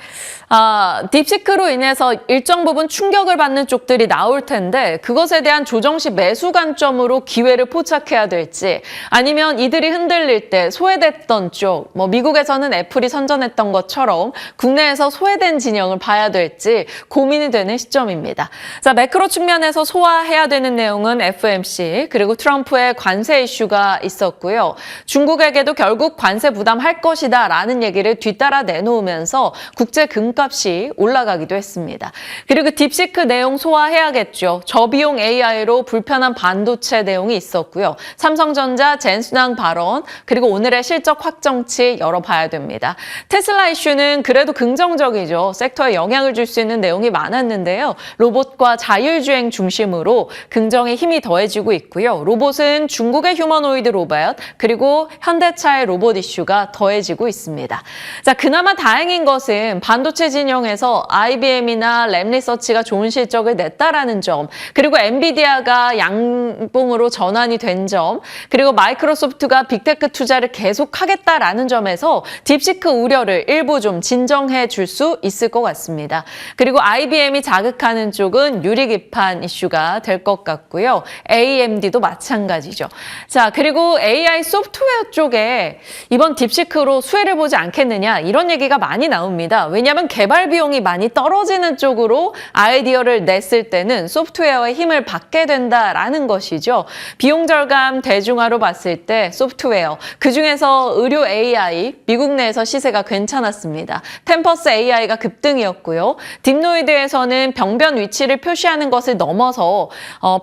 딥시크로 인해서 일정 부분 충격을 받는 쪽들이 나올 텐데 그것에 대한 조정 시 매수 관점으로 기회를 포착해야 될지 아니면 이들이 흔들릴 때 소외됐던 쪽, 미국에서는 애플이 선전했던 것처럼 국내에서 소외된 진영을 봐야 될지 고민이 되는 시점입니다. 자, 매크로 측면에서 소화해야 되는 내용은 FOMC 그리고 트럼프의 관세 이슈가 있었고요. 중국에게도 결국 관세 부담할 것이다 라는 얘기를 뒤따라 내놓으면서 국제 금값이 올라가기도 했습니다. 그리고 딥시크 내용 소화해야겠죠. 저비용 AI로 불편한 반도체 내용이 있었고요. 삼성전자 젠순환 발언 그리고 오늘의 실적 확정치 열어봐야 됩니다. 테슬라 이슈는 그래도 긍정적이죠. 섹터에 영향을 줄 수 있는 내용이 많았는데요. 로봇과 자율주행 중심으로 긍정의 힘이 더해지고 있고요. 로봇은 중국의 휴머노이드 로봇 그리고 현대차의 로봇 이슈가 더해지고 있습니다. 자, 그나마 다행인 것은 반도체 진영에서 IBM이나 램리서치가 좋은 실적을 냈다라는 점, 그리고 엔비디아가 양봉으로 전환이 된 점, 그리고 마이크로소프트가 빅테크 투자를 계속하겠다라는 점에서 딥시크 우려를 일부 좀 진정해 줄 수 있을 것 같습니다. 그리고 IBM이 자극하는 쪽은 유리기판 이슈가 될 것 같고요. AMD도 마찬가지죠. 자, 그리고 AI 소프트웨어 쪽에 이번 딥시크로 수혜를 보지 않겠느냐 이런 얘기가 많이 나옵니다. 왜냐하면 개발 비용이 많이 떨어지는 쪽으로 아이디어를 냈을 때는 소프트웨어의 힘을 받게 된다라는 것이죠. 비용 절감 대중화로 봤을 때 소프트웨어, 그중에서 의료 AI, 미국 내에서 시세가 괜찮았습니다. 템퍼스 AI가 급등이었고요. 딥노이드에서는 병변 위치를 표시하는 것을 넘어서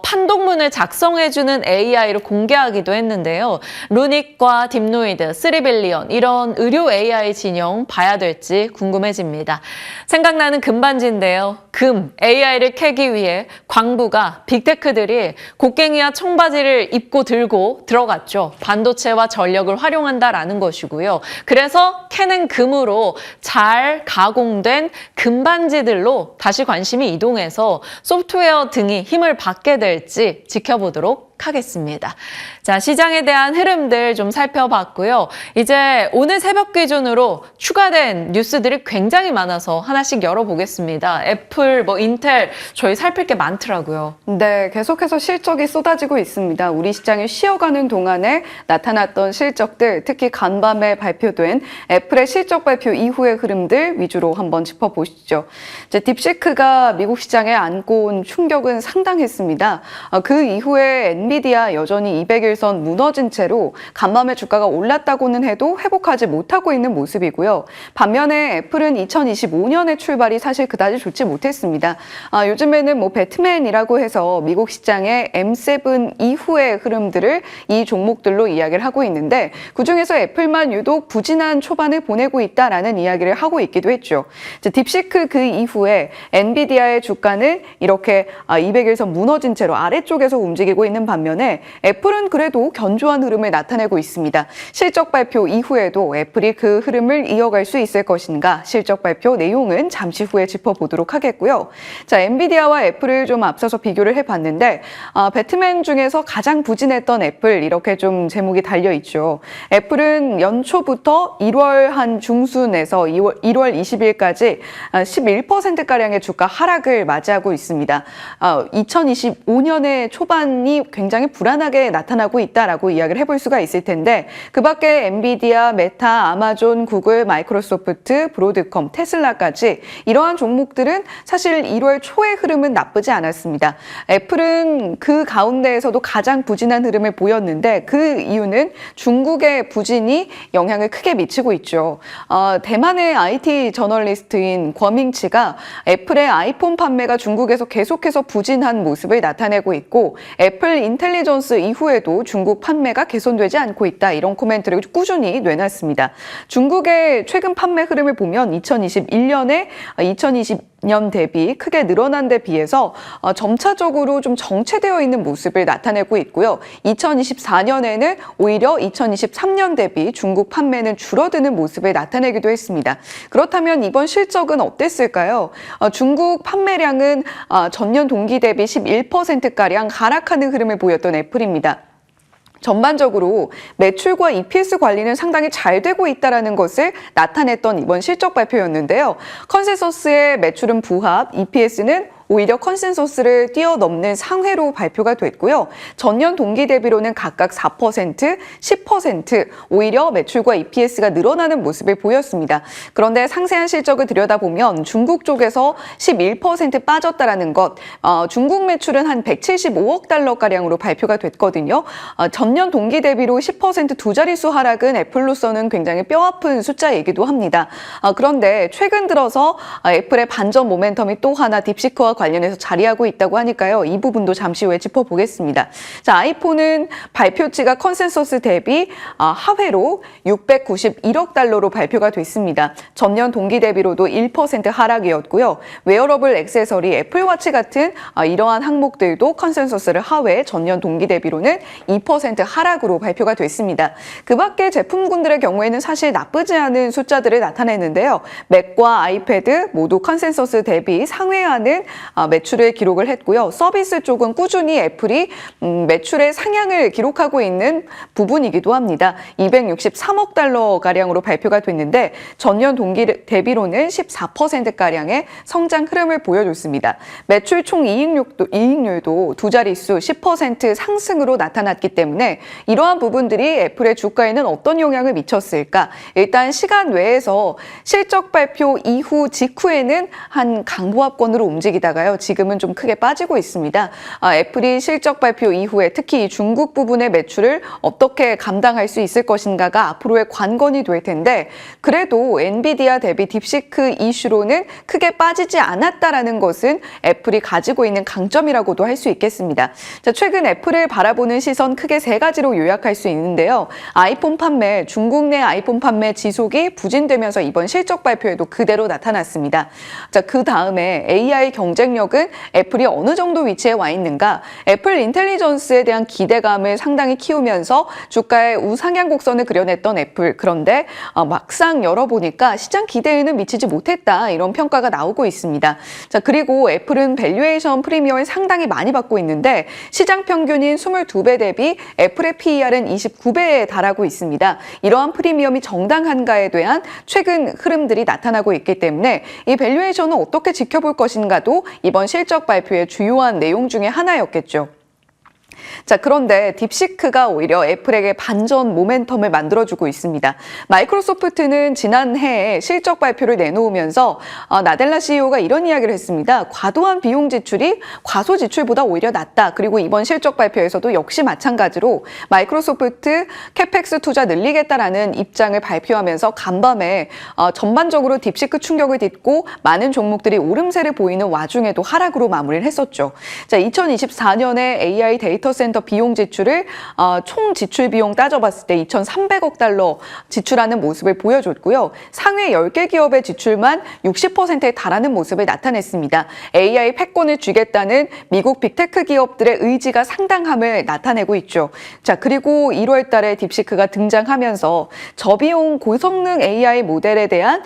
판독문을 작성해주는 AI로 공개하기도 했는데요. 루닉과 딥노이드, 3빌리언 이런 의료 AI 진영 진영 봐야 될지 궁금해집니다. 생각나는 금반지인데요. 금, AI를 캐기 위해 광부가 빅테크들이 곡괭이와 청바지를 입고 들고 들어갔죠. 반도체와 전력을 활용한다라는 것이고요. 그래서 캐는 금으로 잘 가공된 금반지들로 다시 관심이 이동해서 소프트웨어 등이 힘을 받게 될지 지켜보도록 하겠습니다. 자, 시장에 대한 흐름들 좀 살펴봤고요. 이제 오늘 새벽 기준으로 추가된 뉴스들이 굉장히 많아서 하나씩 열어보겠습니다. 애플, 인텔, 저희 살필 게 많더라고요. 네, 계속해서 실적이 쏟아지고 있습니다. 우리 시장이 쉬어가는 동안에 나타났던 실적들, 특히 간밤에 발표된 애플의 실적 발표 이후의 흐름들 위주로 한번 짚어보시죠. 이제 딥시크가 미국 시장에 안고 온 충격은 상당했습니다. 그 이후에 엔비디아 여전히 200일선 무너진 채로 간밤에 주가가 올랐다고는 해도 회복하지 못하고 있는 모습이고요. 반면에 애플은 2025년의 출발이 사실 그다지 좋지 못했습니다. 요즘에는 배트맨이라고 해서 미국 시장의 M7 이후의 흐름들을 이 종목들로 이야기를 하고 있는데 그중에서 애플만 유독 부진한 초반을 보내고 있다라는 이야기를 하고 있기도 했죠. 딥시크 그 이후에 엔비디아의 주가는 이렇게 200일선 무너진 채로 아래쪽에서 움직이고 있는 반면에 애플은 그래도 견조한 흐름을 나타내고 있습니다. 실적 발표 이후에도 애플이 그 흐름을 이어갈 수 있을 것인가 실적 발표 내용은 잠시 후에 짚어보도록 하겠고요. 자, 엔비디아와 애플을 좀 앞서서 비교를 해봤는데 배트맨 중에서 가장 부진했던 애플 이렇게 좀 제목이 달려있죠. 애플은 연초부터 1월 한 중순에서 1월 20일까지 11%가량의 주가 하락을 맞이하고 있습니다. 2025년의 초반이 굉장히 불안하게 나타나고 있다라고 이야기를 해볼 수가 있을 텐데 그 밖에 엔비디아, 메타, 아마존, 구글, 마이크로소프트, 브로드컴, 테슬라까지 이러한 종목들은 사실 1월 초의 흐름은 나쁘지 않았습니다. 애플은 그 가운데에서도 가장 부진한 흐름을 보였는데 그 이유는 중국의 부진이 영향을 크게 미치고 있죠. 대만의 IT 저널리스트인 권밍치가 애플의 아이폰 판매가 중국에서 계속해서 부진한 모습을 나타내고 있고 애플 인텔리전스 이후에도 중국 판매가 개선되지 않고 있다. 이런 코멘트를 꾸준히 내놨습니다. 중국의 최근 판매 흐름을 보면 2021년에 2020년 대비 크게 늘어난 데 비해서 점차적으로 좀 정체되어 있는 모습을 나타내고 있고요. 2024년에는 오히려 2023년 대비 중국 판매는 줄어드는 모습을 나타내기도 했습니다. 그렇다면 이번 실적은 어땠을까요? 중국 판매량은 전년 동기 대비 11%가량 하락하는 흐름을 보였던 애플입니다. 전반적으로 매출과 EPS 관리는 상당히 잘 되고 있다는 것을 나타냈던 이번 실적 발표였는데요. 컨센서스의 매출은 부합, EPS는 오히려 컨센서스를 뛰어넘는 상회로 발표가 됐고요. 전년 동기 대비로는 각각 4%, 10% 오히려 매출과 EPS가 늘어나는 모습을 보였습니다. 그런데 상세한 실적을 들여다보면 중국 쪽에서 11% 빠졌다라는 것, 중국 매출은 한 175억 달러가량으로 발표가 됐거든요. 전년 동기 대비로 10% 두 자릿수 하락은 애플로서는 굉장히 뼈아픈 숫자이기도 합니다. 그런데 최근 들어서 애플의 반전 모멘텀이 또 하나 딥시크와 관련해서 자리하고 있다고 하니까요. 이 부분도 잠시 후에 짚어보겠습니다. 자, 아이폰은 발표치가 컨센서스 대비 하회로 691억 달러로 발표가 됐습니다. 전년 동기 대비로도 1% 하락이었고요. 웨어러블 액세서리, 애플워치 같은 이러한 항목들도 컨센서스를 하회, 전년 동기 대비로는 2% 하락으로 발표가 됐습니다. 그 밖에 제품군들의 경우에는 사실 나쁘지 않은 숫자들을 나타내는데요. 맥과 아이패드 모두 컨센서스 대비 상회하는 매출을 기록을 했고요. 서비스 쪽은 꾸준히 애플이 매출의 상향을 기록하고 있는 부분이기도 합니다. 263억 달러가량으로 발표가 됐는데 전년 동기 대비로는 14%가량의 성장 흐름을 보여줬습니다. 매출 총 이익률도 두 자릿수 10% 상승으로 나타났기 때문에 이러한 부분들이 애플의 주가에는 어떤 영향을 미쳤을까? 일단 시간 외에서 실적 발표 이후 직후에는 한 강보합권으로 움직이다가 있었다가요. 지금은 좀 크게 빠지고 있습니다. 애플이 실적 발표 이후에 특히 이 중국 부분의 매출을 어떻게 감당할 수 있을 것인가가 앞으로의 관건이 될 텐데 그래도 엔비디아 대비 딥시크 이슈로는 크게 빠지지 않았다라는 것은 애플이 가지고 있는 강점이라고도 할 수 있겠습니다. 자, 최근 애플을 바라보는 시선 크게 세 가지로 요약할 수 있는데요. 아이폰 판매, 중국 내 아이폰 판매 지속이 부진되면서 이번 실적 발표에도 그대로 나타났습니다. 자, 그 다음에 AI 경쟁력은 애플이 어느 정도 위치에 와 있는가? 애플 인텔리전스에 대한 기대감을 상당히 키우면서 주가의 우상향 곡선을 그려냈던 애플. 그런데 막상 열어보니까 시장 기대에는 미치지 못했다. 이런 평가가 나오고 있습니다. 자, 그리고 애플은 밸류에이션 프리미엄을 상당히 많이 받고 있는데 시장 평균인 22배 대비 애플의 PER은 29배에 달하고 있습니다. 이러한 프리미엄이 정당한가에 대한 최근 흐름들이 나타나고 있기 때문에 이 밸류에이션은 어떻게 지켜볼 것인가도 이번 실적 발표의 주요한 내용 중에 하나였겠죠. 자, 그런데 딥시크가 오히려 애플에게 반전 모멘텀을 만들어주고 있습니다. 마이크로소프트는 지난해에 실적 발표를 내놓으면서 나델라 CEO가 이런 이야기를 했습니다. 과도한 비용 지출이 과소 지출보다 오히려 낫다. 그리고 이번 실적 발표에서도 역시 마찬가지로 마이크로소프트 캐펙스 투자 늘리겠다라는 입장을 발표하면서 간밤에 전반적으로 딥시크 충격을 딛고 많은 종목들이 오름세를 보이는 와중에도 하락으로 마무리를 했었죠. 자, 2024년에 AI 데이터 센터 비용 지출을 총 지출 비용 따져봤을 때 2,300억 달러 지출하는 모습을 보여줬고요. 상위 10개 기업의 지출만 60%에 달하는 모습을 나타냈습니다. AI 패권을 쥐겠다는 미국 빅테크 기업들의 의지가 상당함을 나타내고 있죠. 자, 그리고 1월 달에 딥시크가 등장하면서 저비용 고성능 AI 모델에 대한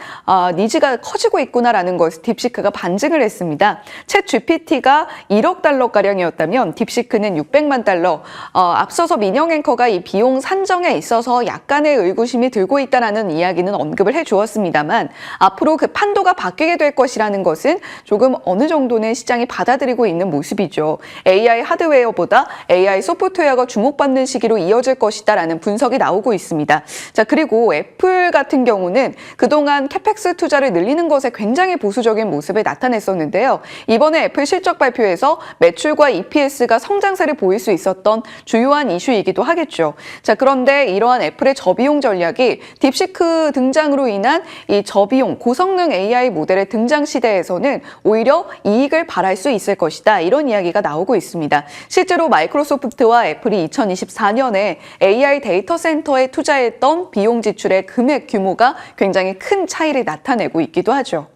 니즈가 커지고 있구나라는 것을 딥시크가 반증을 했습니다. 챗 GPT가 1억 달러가량이었다면 딥시크는 600만 달러. 앞서서 민영 앵커가 이 비용 산정에 있어서 약간의 의구심이 들고 있다는 이야기는 언급을 해주었습니다만 앞으로 그 판도가 바뀌게 될 것이라는 것은 조금 어느 정도는 시장이 받아들이고 있는 모습이죠. AI 하드웨어보다 AI 소프트웨어가 주목받는 시기로 이어질 것이다라는 분석이 나오고 있습니다. 자, 그리고 애플 같은 경우는 그동안 캐펙스 투자를 늘리는 것에 굉장히 보수적인 모습을 나타냈었는데요. 이번에 애플 실적 발표에서 매출과 EPS가 성장세를 보일 수 있었던 주요한 이슈이기도 하겠죠. 자, 그런데 이러한 애플의 저비용 전략이 딥시크 등장으로 인한 이 저비용 고성능 AI 모델의 등장 시대에서는 오히려 이익을 발할 수 있을 것이다. 이런 이야기가 나오고 있습니다. 실제로 마이크로소프트와 애플이 2024년에 AI 데이터 센터에 투자했던 비용 지출의 금액 규모가 굉장히 큰 차이를 나타내고 있기도 하죠.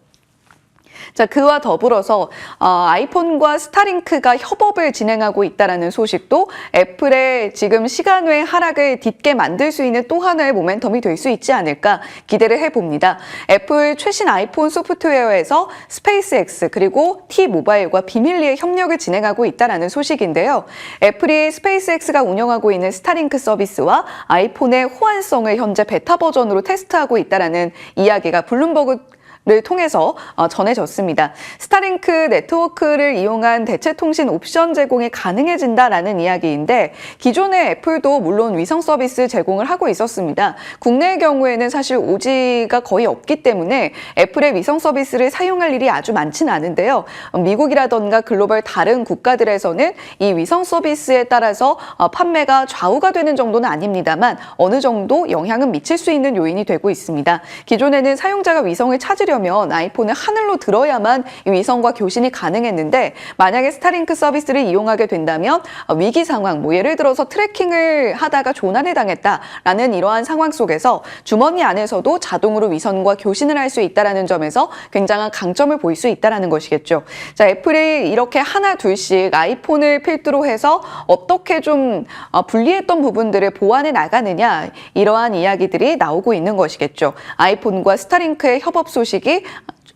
자, 그와 더불어서 아이폰과 스타링크가 협업을 진행하고 있다는 소식도 애플의 지금 시간 외 하락을 딛게 만들 수 있는 또 하나의 모멘텀이 될 수 있지 않을까 기대를 해봅니다. 애플 최신 아이폰 소프트웨어에서 스페이스X 그리고 T-모바일과 비밀리에 협력을 진행하고 있다는 소식인데요. 애플이 스페이스X가 운영하고 있는 스타링크 서비스와 아이폰의 호환성을 현재 베타 버전으로 테스트하고 있다는 이야기가 블룸버그 를 통해서 전해졌습니다. 스타링크 네트워크를 이용한 대체 통신 옵션 제공이 가능해진다라는 이야기인데 기존의 애플도 물론 위성 서비스 제공을 하고 있었습니다. 국내의 경우에는 사실 오지가 거의 없기 때문에 애플의 위성 서비스를 사용할 일이 아주 많지는 않은데요. 미국이라던가 글로벌 다른 국가들에서는 이 위성 서비스에 따라서 판매가 좌우가 되는 정도는 아닙니다만 어느 정도 영향은 미칠 수 있는 요인이 되고 있습니다. 기존에는 사용자가 위성을 찾으려면 아이폰을 하늘로 들어야만 이 위성과 교신이 가능했는데 만약에 스타링크 서비스를 이용하게 된다면 위기 상황, 예를 들어서 트래킹을 하다가 조난을 당했다라는 이러한 상황 속에서 주머니 안에서도 자동으로 위성과 교신을 할 수 있다는 점에서 굉장한 강점을 보일 수 있다는 것이겠죠. 자, 애플이 이렇게 하나 둘씩 아이폰을 필두로 해서 어떻게 좀 분리했던 부분들을 보완해 나가느냐 이러한 이야기들이 나오고 있는 것이겠죠. 아이폰과 스타링크의 협업 소식이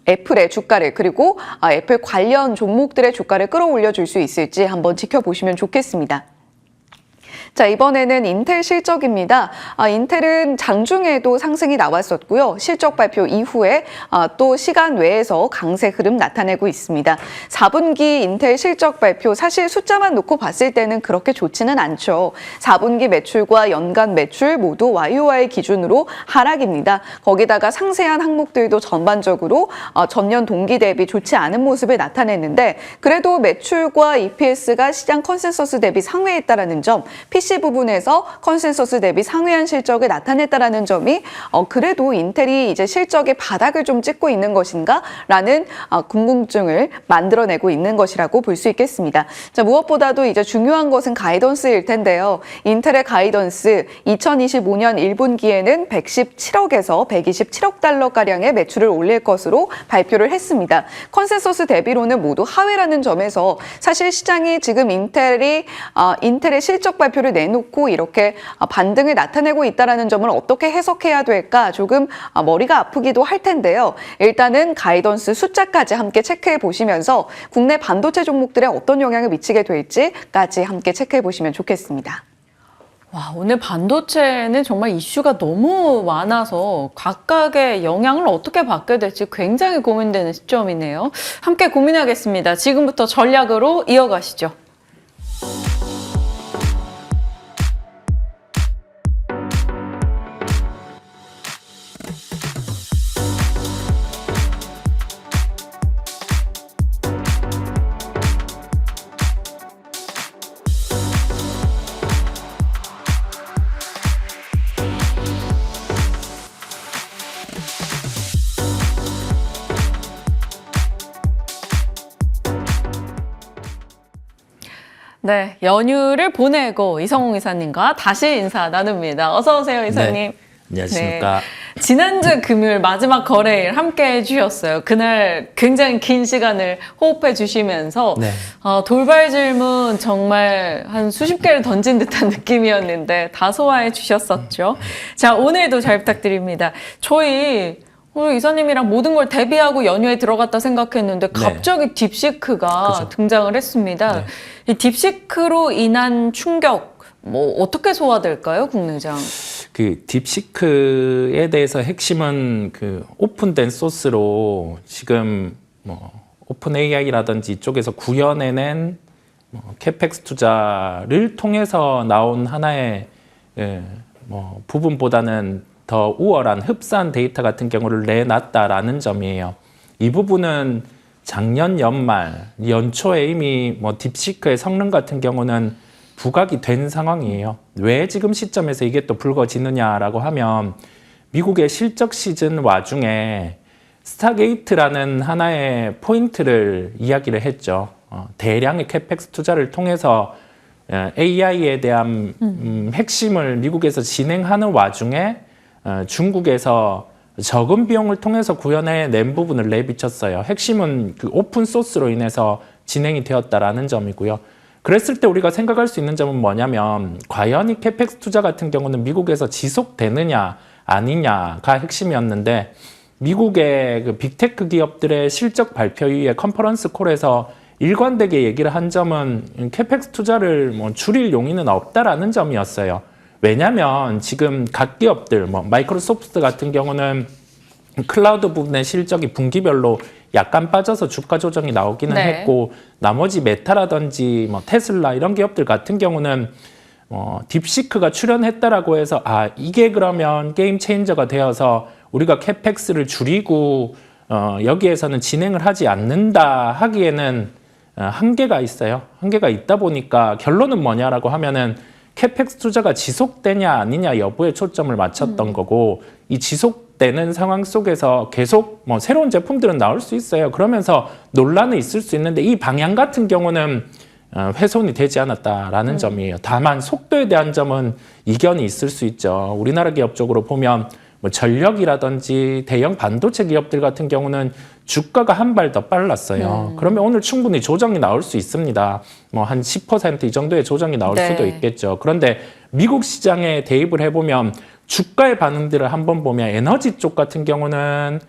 애플의 주가를 그리고 애플 관련 종목들의 주가를 끌어올려 줄 수 있을지 한번 지켜보시면 좋겠습니다. 자, 이번에는 인텔 실적입니다. 인텔은 장중에도 상승이 나왔었고요. 실적 발표 이후에 또 시간 외에서 강세 흐름 나타내고 있습니다. 4분기 인텔 실적 발표 사실 숫자만 놓고 봤을 때는 그렇게 좋지는 않죠. 4분기 매출과 연간 매출 모두 YOY 기준으로 하락입니다. 거기다가 상세한 항목들도 전반적으로 전년 동기 대비 좋지 않은 모습을 나타냈는데 그래도 매출과 EPS가 시장 컨센서스 대비 상회했다라는 점, PC 부분에서 컨센서스 대비 상회한 실적을 나타냈다라는 점이 그래도 인텔이 이제 실적의 바닥을 좀 찍고 있는 것인가라는 궁금증을 만들어내고 있는 것이라고 볼 수 있겠습니다. 자, 무엇보다도 이제 중요한 것은 가이던스일 텐데요. 인텔의 가이던스 2025년 1분기에는 117억에서 127억 달러가량의 매출을 올릴 것으로 발표를 했습니다. 컨센서스 대비로는 모두 하회라는 점에서 사실 시장이 지금 인텔의 실적 발표를 내놓고 이렇게 반등을 나타내고 있다는 점을 어떻게 해석해야 될까 조금 머리가 아프기도 할 텐데요. 일단은 가이던스 숫자까지 함께 체크해 보시면서 국내 반도체 종목들에 어떤 영향을 미치게 될지까지 함께 체크해 보시면 좋겠습니다. 와, 오늘 반도체는 정말 이슈가 너무 많아서 각각의 영향을 어떻게 받게 될지 굉장히 고민되는 시점이네요. 함께 고민하겠습니다. 지금부터 전략으로 이어가시죠. 네, 연휴를 보내고 이성웅 이사님과 다시 인사 나눕니다. 어서 오세요, 이사님. 네, 안녕하십니까. 네, 지난주 금요일 마지막 거래일 함께 해주셨어요. 그날 굉장히 긴 시간을 호흡해 주시면서 네. 돌발 질문 정말 한 수십 개를 던진 듯한 느낌이었는데 다 소화해 주셨었죠. 자, 오늘도 잘 부탁드립니다. 저희 오늘 이사님이랑 모든 걸 대비하고 연휴에 들어갔다 생각했는데 갑자기 딥시크가 그죠. 등장을 했습니다. 네. 이 딥시크로 인한 충격 뭐 어떻게 소화될까요, 국내장? 그 딥시크에 대해서 핵심은 그 오픈된 소스로 지금 뭐 오픈 AI라든지 이쪽에서 구현해낸 캐펙스 투자를 통해서 나온 하나의 뭐 부분보다는 더 우월한 흡사한 데이터 같은 경우를 내놨다라는 점이에요. 이 부분은 작년 연말, 연초에 이미 뭐 딥시크의 성능 같은 경우는 부각이 된 상황이에요. 왜 지금 시점에서 이게 또 불거지느냐라고 하면 미국의 실적 시즌 와중에 스타게이트라는 하나의 포인트를 이야기를 했죠. 대량의 캐펙스 투자를 통해서 AI에 대한 핵심을 미국에서 진행하는 와중에 중국에서 적은 비용을 통해서 구현해낸 부분을 내비쳤어요. 핵심은 그 오픈 소스로 인해서 진행이 되었다라는 점이고요. 그랬을 때 우리가 생각할 수 있는 점은 뭐냐면 과연 이 캐펙스 투자 같은 경우는 미국에서 지속되느냐 아니냐가 핵심이었는데 미국의 그 빅테크 기업들의 실적 발표 이후에 컨퍼런스 콜에서 일관되게 얘기를 한 점은 캐펙스 투자를 뭐 줄일 용의는 없다라는 점이었어요. 왜냐하면 지금 각 기업들, 뭐 마이크로소프트 같은 경우는 클라우드 부분의 실적이 분기별로 약간 빠져서 주가 조정이 나오기는 했고 나머지 메타라든지 뭐 테슬라 이런 기업들 같은 경우는 딥시크가 출연했다라고 해서 이게 그러면 게임 체인저가 되어서 우리가 캐펙스를 줄이고 여기에서는 진행을 하지 않는다 하기에는 한계가 있어요. 한계가 있다 보니까 결론은 뭐냐라고 하면은 캐펙스 투자가 지속되냐 아니냐 여부에 초점을 맞췄던 거고 이 지속되는 상황 속에서 계속 뭐 새로운 제품들은 나올 수 있어요. 그러면서 논란은 있을 수 있는데 이 방향 같은 경우는 훼손이 되지 않았다라는 점이에요. 다만 속도에 대한 점은 이견이 있을 수 있죠. 우리나라 기업 쪽으로 보면 뭐 전력이라든지 대형 반도체 기업들 같은 경우는 주가가 한 발 더 빨랐어요. 그러면 오늘 충분히 조정이 나올 수 있습니다. 뭐 한 10% 이 정도의 조정이 나올 수도 있겠죠. 그런데 미국 시장에 대입을 해보면 주가의 반응들을 한번 보면 에너지 쪽 같은 경우는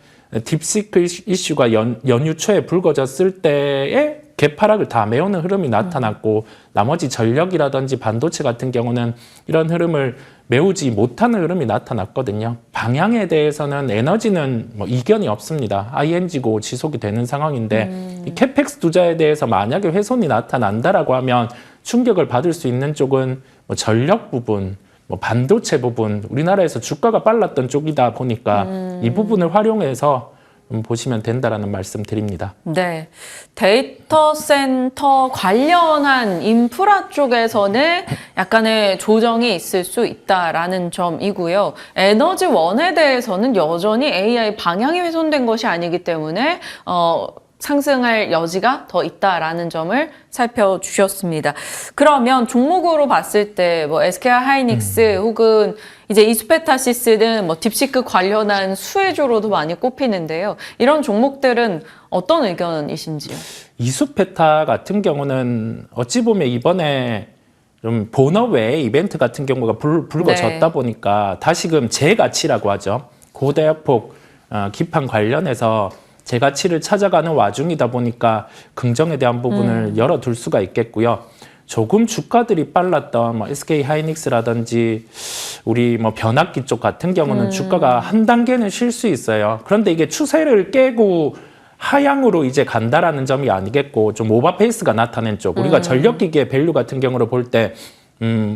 딥시크 이슈가 연휴 초에 불거졌을 때에 개파락을 다 메우는 흐름이 나타났고 나머지 전력이라든지 반도체 같은 경우는 이런 흐름을 메우지 못하는 흐름이 나타났거든요. 방향에 대해서는 에너지는 뭐 이견이 없습니다. ING고 지속이 되는 상황인데 이 캐펙스 투자에 대해서 만약에 훼손이 나타난다라고 하면 충격을 받을 수 있는 쪽은 뭐 전력 부분, 뭐 반도체 부분, 우리나라에서 주가가 빨랐던 쪽이다 보니까 이 부분을 활용해서 보시면 된다라는 말씀 드립니다. 네. 데이터 센터 관련한 인프라 쪽에서는 약간의 조정이 있을 수 있다라는 점이고요. 에너지원에 대해서는 여전히 AI 방향이 훼손된 것이 아니기 때문에 상승할 여지가 더 있다라는 점을 살펴주셨습니다. 그러면 종목으로 봤을 때 뭐 SK 하이닉스 혹은 이제 이수페타시스는 뭐 딥시크 관련한 수혜주로도 많이 꼽히는데요. 이런 종목들은 어떤 의견이신지요? 이수페타 같은 경우는 어찌 보면 이번에 좀 본업 외에 이벤트 같은 경우가 불거졌다 보니까 다시금 재가치라고 하죠. 고대역폭 기판 관련해서 재가치를 찾아가는 와중이다 보니까 긍정에 대한 부분을 열어둘 수가 있겠고요. 조금 주가들이 빨랐던 뭐 SK 하이닉스라든지 우리 뭐 변압기 쪽 같은 경우는 주가가 한 단계는 쉴 수 있어요. 그런데 이게 추세를 깨고 하향으로 이제 간다라는 점이 아니겠고 좀 오버페이스가 나타낸 쪽. 우리가 전력기기의 밸류 같은 경우로 볼 때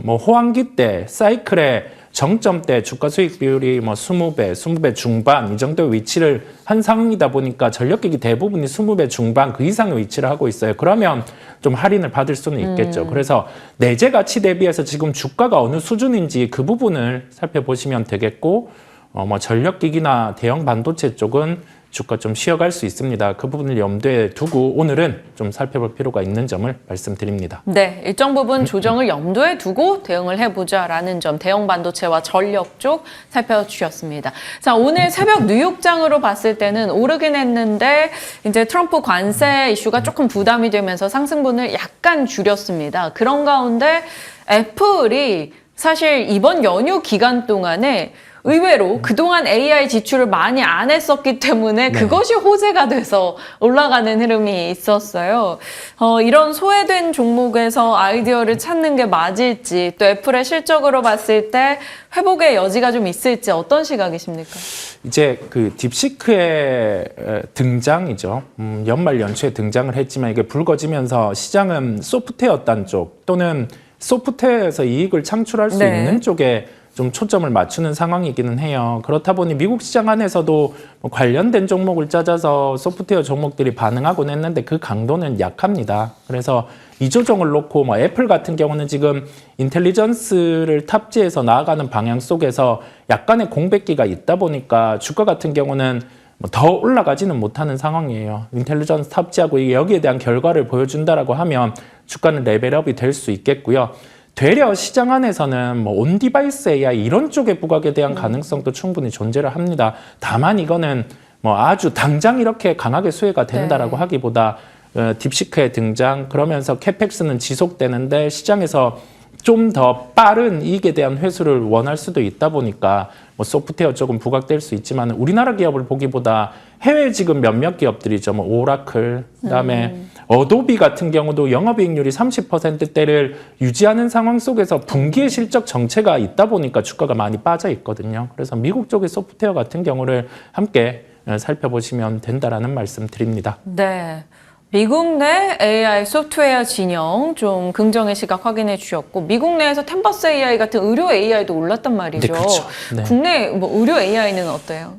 뭐 호황기 때 사이클의 정점 때 주가 수익 비율이 뭐 20배 중반 이 정도 위치를 한 상황이다 보니까 전력기기 대부분이 20배 중반 그 이상의 위치를 하고 있어요. 그러면 좀 할인을 받을 수는 있겠죠. 그래서 내재 가치 대비해서 지금 주가가 어느 수준인지 그 부분을 살펴보시면 되겠고 뭐 전력기기나 대형 반도체 쪽은 주가 좀 쉬어갈 수 있습니다. 그 부분을 염두에 두고 오늘은 좀 살펴볼 필요가 있는 점을 말씀드립니다. 네, 일정 부분 조정을 염두에 두고 대응을 해보자라는 점, 대형 반도체와 전력 쪽 살펴주셨습니다. 자, 오늘 새벽 뉴욕장으로 봤을 때는 오르긴 했는데 이제 트럼프 관세 이슈가 조금 부담이 되면서 상승분을 약간 줄였습니다. 그런 가운데 애플이 사실 이번 연휴 기간 동안에 의외로 그동안 AI 지출을 많이 안 했었기 때문에 그것이 호재가 돼서 올라가는 흐름이 있었어요. 이런 소외된 종목에서 아이디어를 찾는 게 맞을지, 또 애플의 실적으로 봤을 때 회복의 여지가 좀 있을지 어떤 시각이십니까? 이제 그 딥시크의 등장이죠. 연말 연초에 등장을 했지만 이게 불거지면서 시장은 소프트웨어 쪽 또는 소프트웨어에서 이익을 창출할 수 있는 쪽에 좀 초점을 맞추는 상황이기는 해요. 그렇다 보니 미국 시장 안에서도 뭐 관련된 종목을 찾아서 소프트웨어 종목들이 반응하곤 했는데 그 강도는 약합니다. 그래서 이 조정을 놓고 뭐 애플 같은 경우는 지금 인텔리전스를 탑재해서 나아가는 방향 속에서 약간의 공백기가 있다 보니까 주가 같은 경우는 더 올라가지는 못하는 상황이에요. 인텔리전스 탑재하고 여기에 대한 결과를 보여준다라고 하면 주가는 레벨업이 될 수 있겠고요. 되려 시장 안에서는 뭐 온디바이스 AI 이런 쪽의 부각에 대한 가능성도 충분히 존재를 합니다. 다만 이거는 뭐 아주 당장 이렇게 강하게 수혜가 된다라고 하기보다 딥시크의 등장 그러면서 캐펙스는 지속되는데 시장에서 좀 더 빠른 이익에 대한 회수를 원할 수도 있다 보니까 뭐 소프트웨어 쪽은 부각될 수 있지만 우리나라 기업을 보기보다 해외 지금 몇몇 기업들이죠. 뭐 오라클, 그다음에 어도비 같은 경우도 영업이익률이 30%대를 유지하는 상황 속에서 분기의 실적 정체가 있다 보니까 주가가 많이 빠져 있거든요. 그래서 미국 쪽의 소프트웨어 같은 경우를 함께 살펴보시면 된다라는 말씀 드립니다. 네. 미국 내 AI 소프트웨어 진영 좀 긍정의 시각 확인해 주셨고 미국 내에서 템버스 AI 같은 의료 AI도 올랐단 말이죠. 네, 그렇죠. 네. 국내 뭐 의료 AI는 어때요?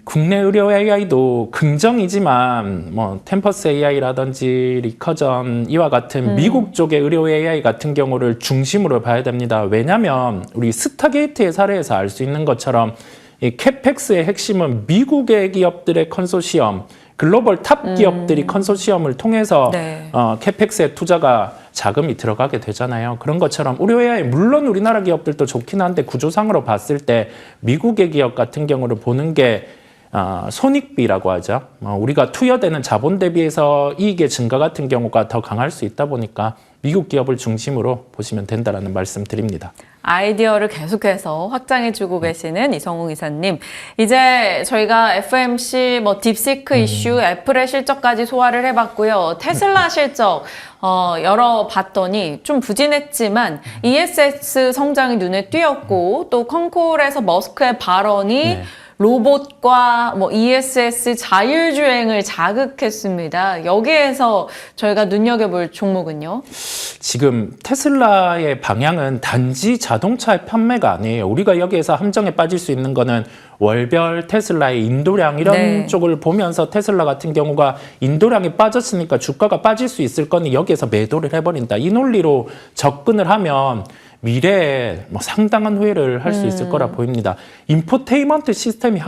국내 의료 AI도 긍정이지만 뭐 템퍼스 AI라든지 리커전 이와 같은 미국 쪽의 의료 AI 같은 경우를 중심으로 봐야 됩니다. 왜냐하면 우리 스타게이트의 사례에서 알 수 있는 것처럼 이 캐펙스의 핵심은 미국의 기업들의 컨소시엄 글로벌 탑 기업들이 컨소시엄을 통해서 캐펙스의 투자가 자금이 들어가게 되잖아요. 그런 것처럼 의료 AI 물론 우리나라 기업들도 좋긴 한데 구조상으로 봤을 때 미국의 기업 같은 경우를 보는 게 손익비라고 하죠. 우리가 투여되는 자본 대비해서 이익의 증가 같은 경우가 더 강할 수 있다 보니까 미국 기업을 중심으로 보시면 된다라는 말씀 드립니다. 아이디어를 계속해서 확장해주고 계시는 이성웅 이사님. 이제 저희가 FMC, 딥시크 이슈, 애플의 실적까지 소화를 해봤고요. 테슬라 실적 열어봤더니 좀 부진했지만 ESS 성장이 눈에 띄었고 또 컨콜에서 머스크의 발언이 네. 로봇과 ESS 자율주행을 자극했습니다. 여기에서 저희가 눈여겨볼 종목은요? 지금 테슬라의 방향은 단지 자동차의 판매가 아니에요. 우리가 여기에서 함정에 빠질 수 있는 거는 월별 테슬라의 인도량 이런 네. 쪽을 보면서 테슬라 같은 경우가 인도량이 빠졌으니까 주가가 빠질 수 있을 거니 여기에서 매도를 해버린다. 이 논리로 접근을 하면 미래에 상당한 후회를 할 수 있을 거라 보입니다. 인포테인먼트 시스템이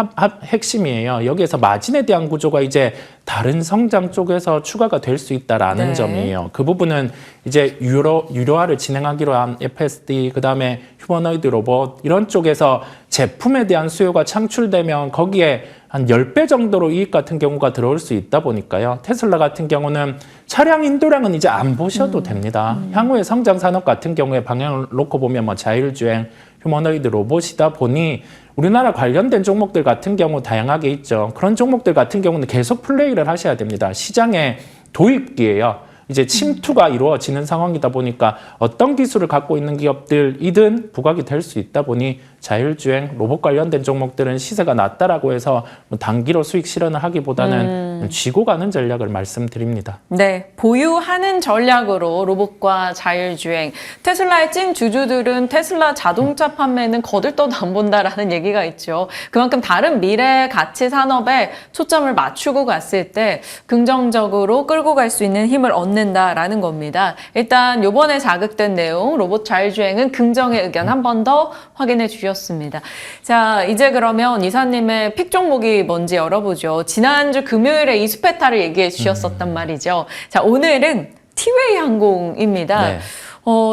핵심이에요. 여기에서 마진에 대한 구조가 이제 다른 성장 쪽에서 추가가 될 수 있다라는 네. 점이에요. 그 부분은 이제 유료화를 진행하기로 한 FSD, 그 다음에 휴머노이드 로봇 이런 쪽에서 제품에 대한 수요가 창출되면 거기에 한 10배 정도로 이익 같은 경우가 들어올 수 있다 보니까요. 테슬라 같은 경우는 차량 인도량은 이제 안 보셔도 됩니다. 향후의 성장 산업 같은 경우에 방향을 놓고 보면 자율주행, 휴머노이드 로봇이다 보니 우리나라 관련된 종목들 같은 경우 다양하게 있죠. 그런 종목들 같은 경우는 계속 플레이를 하셔야 됩니다. 시장의 도입기예요. 이제 침투가 이루어지는 상황이다 보니까 어떤 기술을 갖고 있는 기업들이든 부각이 될 수 있다 보니 자율주행, 로봇 관련된 종목들은 시세가 낮다라고 해서 단기로 수익 실현을 하기보다는 쥐고 가는 전략을 말씀드립니다. 네, 보유하는 전략으로 로봇과 자율주행. 테슬라의 찐 주주들은 테슬라 자동차 판매는 거들떠도 안 본다라는 얘기가 있죠. 그만큼 다른 미래 가치 산업에 초점을 맞추고 갔을 때 긍정적으로 끌고 갈 수 있는 힘을 얻는다라는 겁니다. 일단 이번에 자극된 내용, 로봇 자율주행은 긍정의 의견 한 번 더 확인해 주셨습니다. 자, 이제 그러면 이사님의 픽 종목이 뭔지 열어보죠. 지난주 금요일에 이수페타를 얘기해 주셨었단 말이죠. 자, 오늘은 티웨이 항공입니다. 네.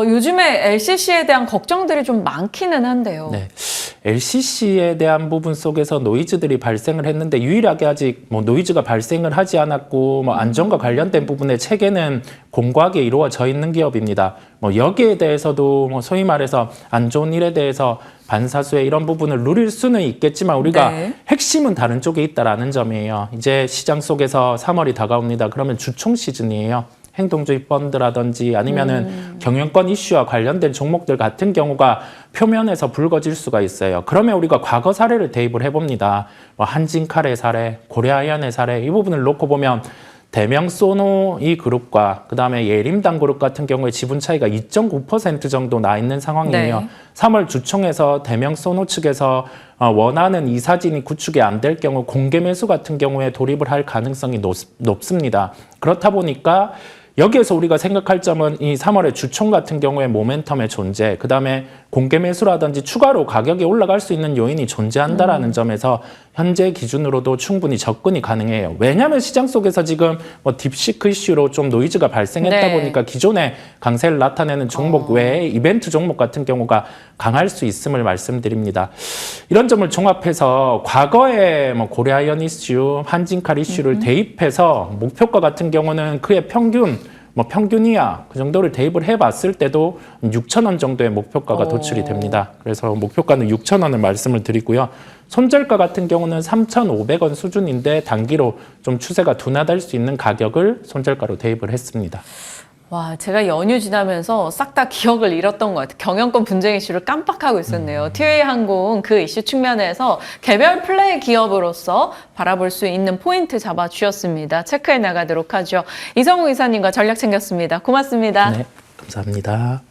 요즘에 LCC에 대한 걱정들이 좀 많기는 한데요. 네. LCC에 대한 부분 속에서 노이즈들이 발생을 했는데 유일하게 아직 노이즈가 발생을 하지 않았고 안전과 관련된 부분의 체계는 공고하게 이루어져 있는 기업입니다. 여기에 대해서도 소위 말해서 안 좋은 일에 대해서 반사수의 이런 부분을 누릴 수는 있겠지만 우리가 네. 핵심은 다른 쪽에 있다라는 점이에요. 이제 시장 속에서 3월이 다가옵니다. 그러면 주총 시즌이에요. 행동주의 펀드라든지 아니면은 경영권 이슈와 관련된 종목들 같은 경우가 표면에서 불거질 수가 있어요. 그러면 우리가 과거 사례를 대입을 해봅니다. 한진칼의 사례, 고려아연의 사례 이 부분을 놓고 보면 대명 소노 이 그룹과 그다음에 예림당 그룹 같은 경우에 지분 차이가 2.9% 정도 나 있는 상황이에요. 네. 3월 주총에서 대명 소노 측에서 원하는 이사진이 구축이 안 될 경우 공개 매수 같은 경우에 돌입을 할 가능성이 높습니다. 그렇다 보니까 여기에서 우리가 생각할 점은 이 3월의 주총 같은 경우에 모멘텀의 존재, 그 다음에 공개 매수라든지 추가로 가격이 올라갈 수 있는 요인이 존재한다라는 점에서 현재 기준으로도 충분히 접근이 가능해요. 왜냐하면 시장 속에서 지금 딥시크 이슈로 좀 노이즈가 발생했다 네. 보니까 기존의 강세를 나타내는 종목 외에 이벤트 종목 같은 경우가 강할 수 있음을 말씀드립니다. 이런 점을 종합해서 과거에 고려아연 이슈, 한진칼 이슈를 대입해서 목표가 같은 경우는 그의 평균 평균이야 그 정도를 대입을 해봤을 때도 6,000원 정도의 목표가가 도출이 됩니다. 그래서 목표가는 6,000원을 말씀을 드리고요. 손절가 같은 경우는 3,500원 수준인데 단기로 좀 추세가 둔화될 수 있는 가격을 손절가로 대입을 했습니다. 와, 제가 연휴 지나면서 싹 다 기억을 잃었던 것 같아요. 경영권 분쟁 이슈를 깜빡하고 있었네요. 티웨이 항공 그 이슈 측면에서 개별 플레이 기업으로서 바라볼 수 있는 포인트 잡아주셨습니다. 체크해 나가도록 하죠. 이성우 이사님과 전략 챙겼습니다. 고맙습니다. 네, 감사합니다.